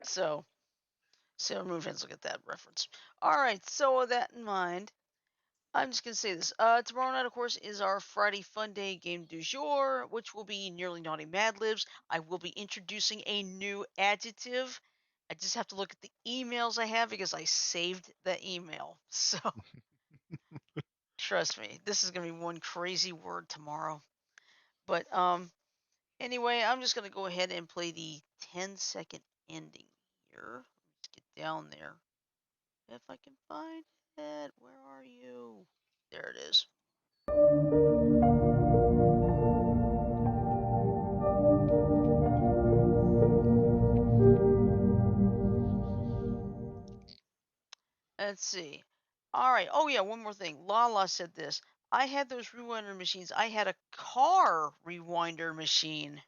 S1: So Sailor Moon fans, look at that reference. All right. So with that in mind, I'm just gonna say this. Tomorrow night, of course, is our Friday Fun Day game du jour, which will be Nearly Naughty Mad Libs. I will be introducing a new adjective. I just have to look at the emails I have because I saved the email. So trust me, this is gonna be one crazy word tomorrow. But anyway, I'm just gonna go ahead and play the 10-second ending here. Let's get down there. If I can find it, where are you? There it is. Let's see. All right. Oh yeah, one more thing. Lala said this. I had those rewinder machines. I had a car rewinder machine.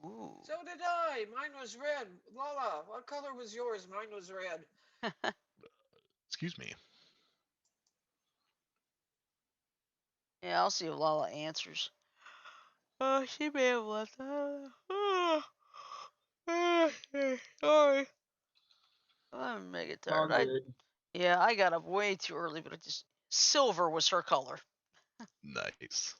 S1: Ooh.
S2: So did I. Mine was red. Lala, what color was yours? Mine was red.
S6: Excuse me.
S1: Yeah, I'll see if Lala answers. Oh, she may have left. Sorry. I'm mega
S4: All
S1: tired.
S4: good.
S1: Yeah, I got up way too early, but it just silver was her color.
S6: Nice.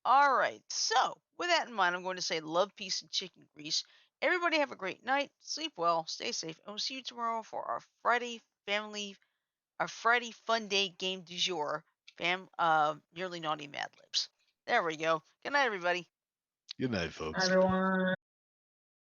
S1: All right. So, with that in mind, I'm going to say love, peace, and chicken grease. Everybody have a great night. Sleep well. Stay safe. And we'll see you tomorrow for our Friday Fun Day game du jour. Nearly naughty Mad Libs. There we go. Good night, everybody.
S6: Good night, folks.
S4: Everyone.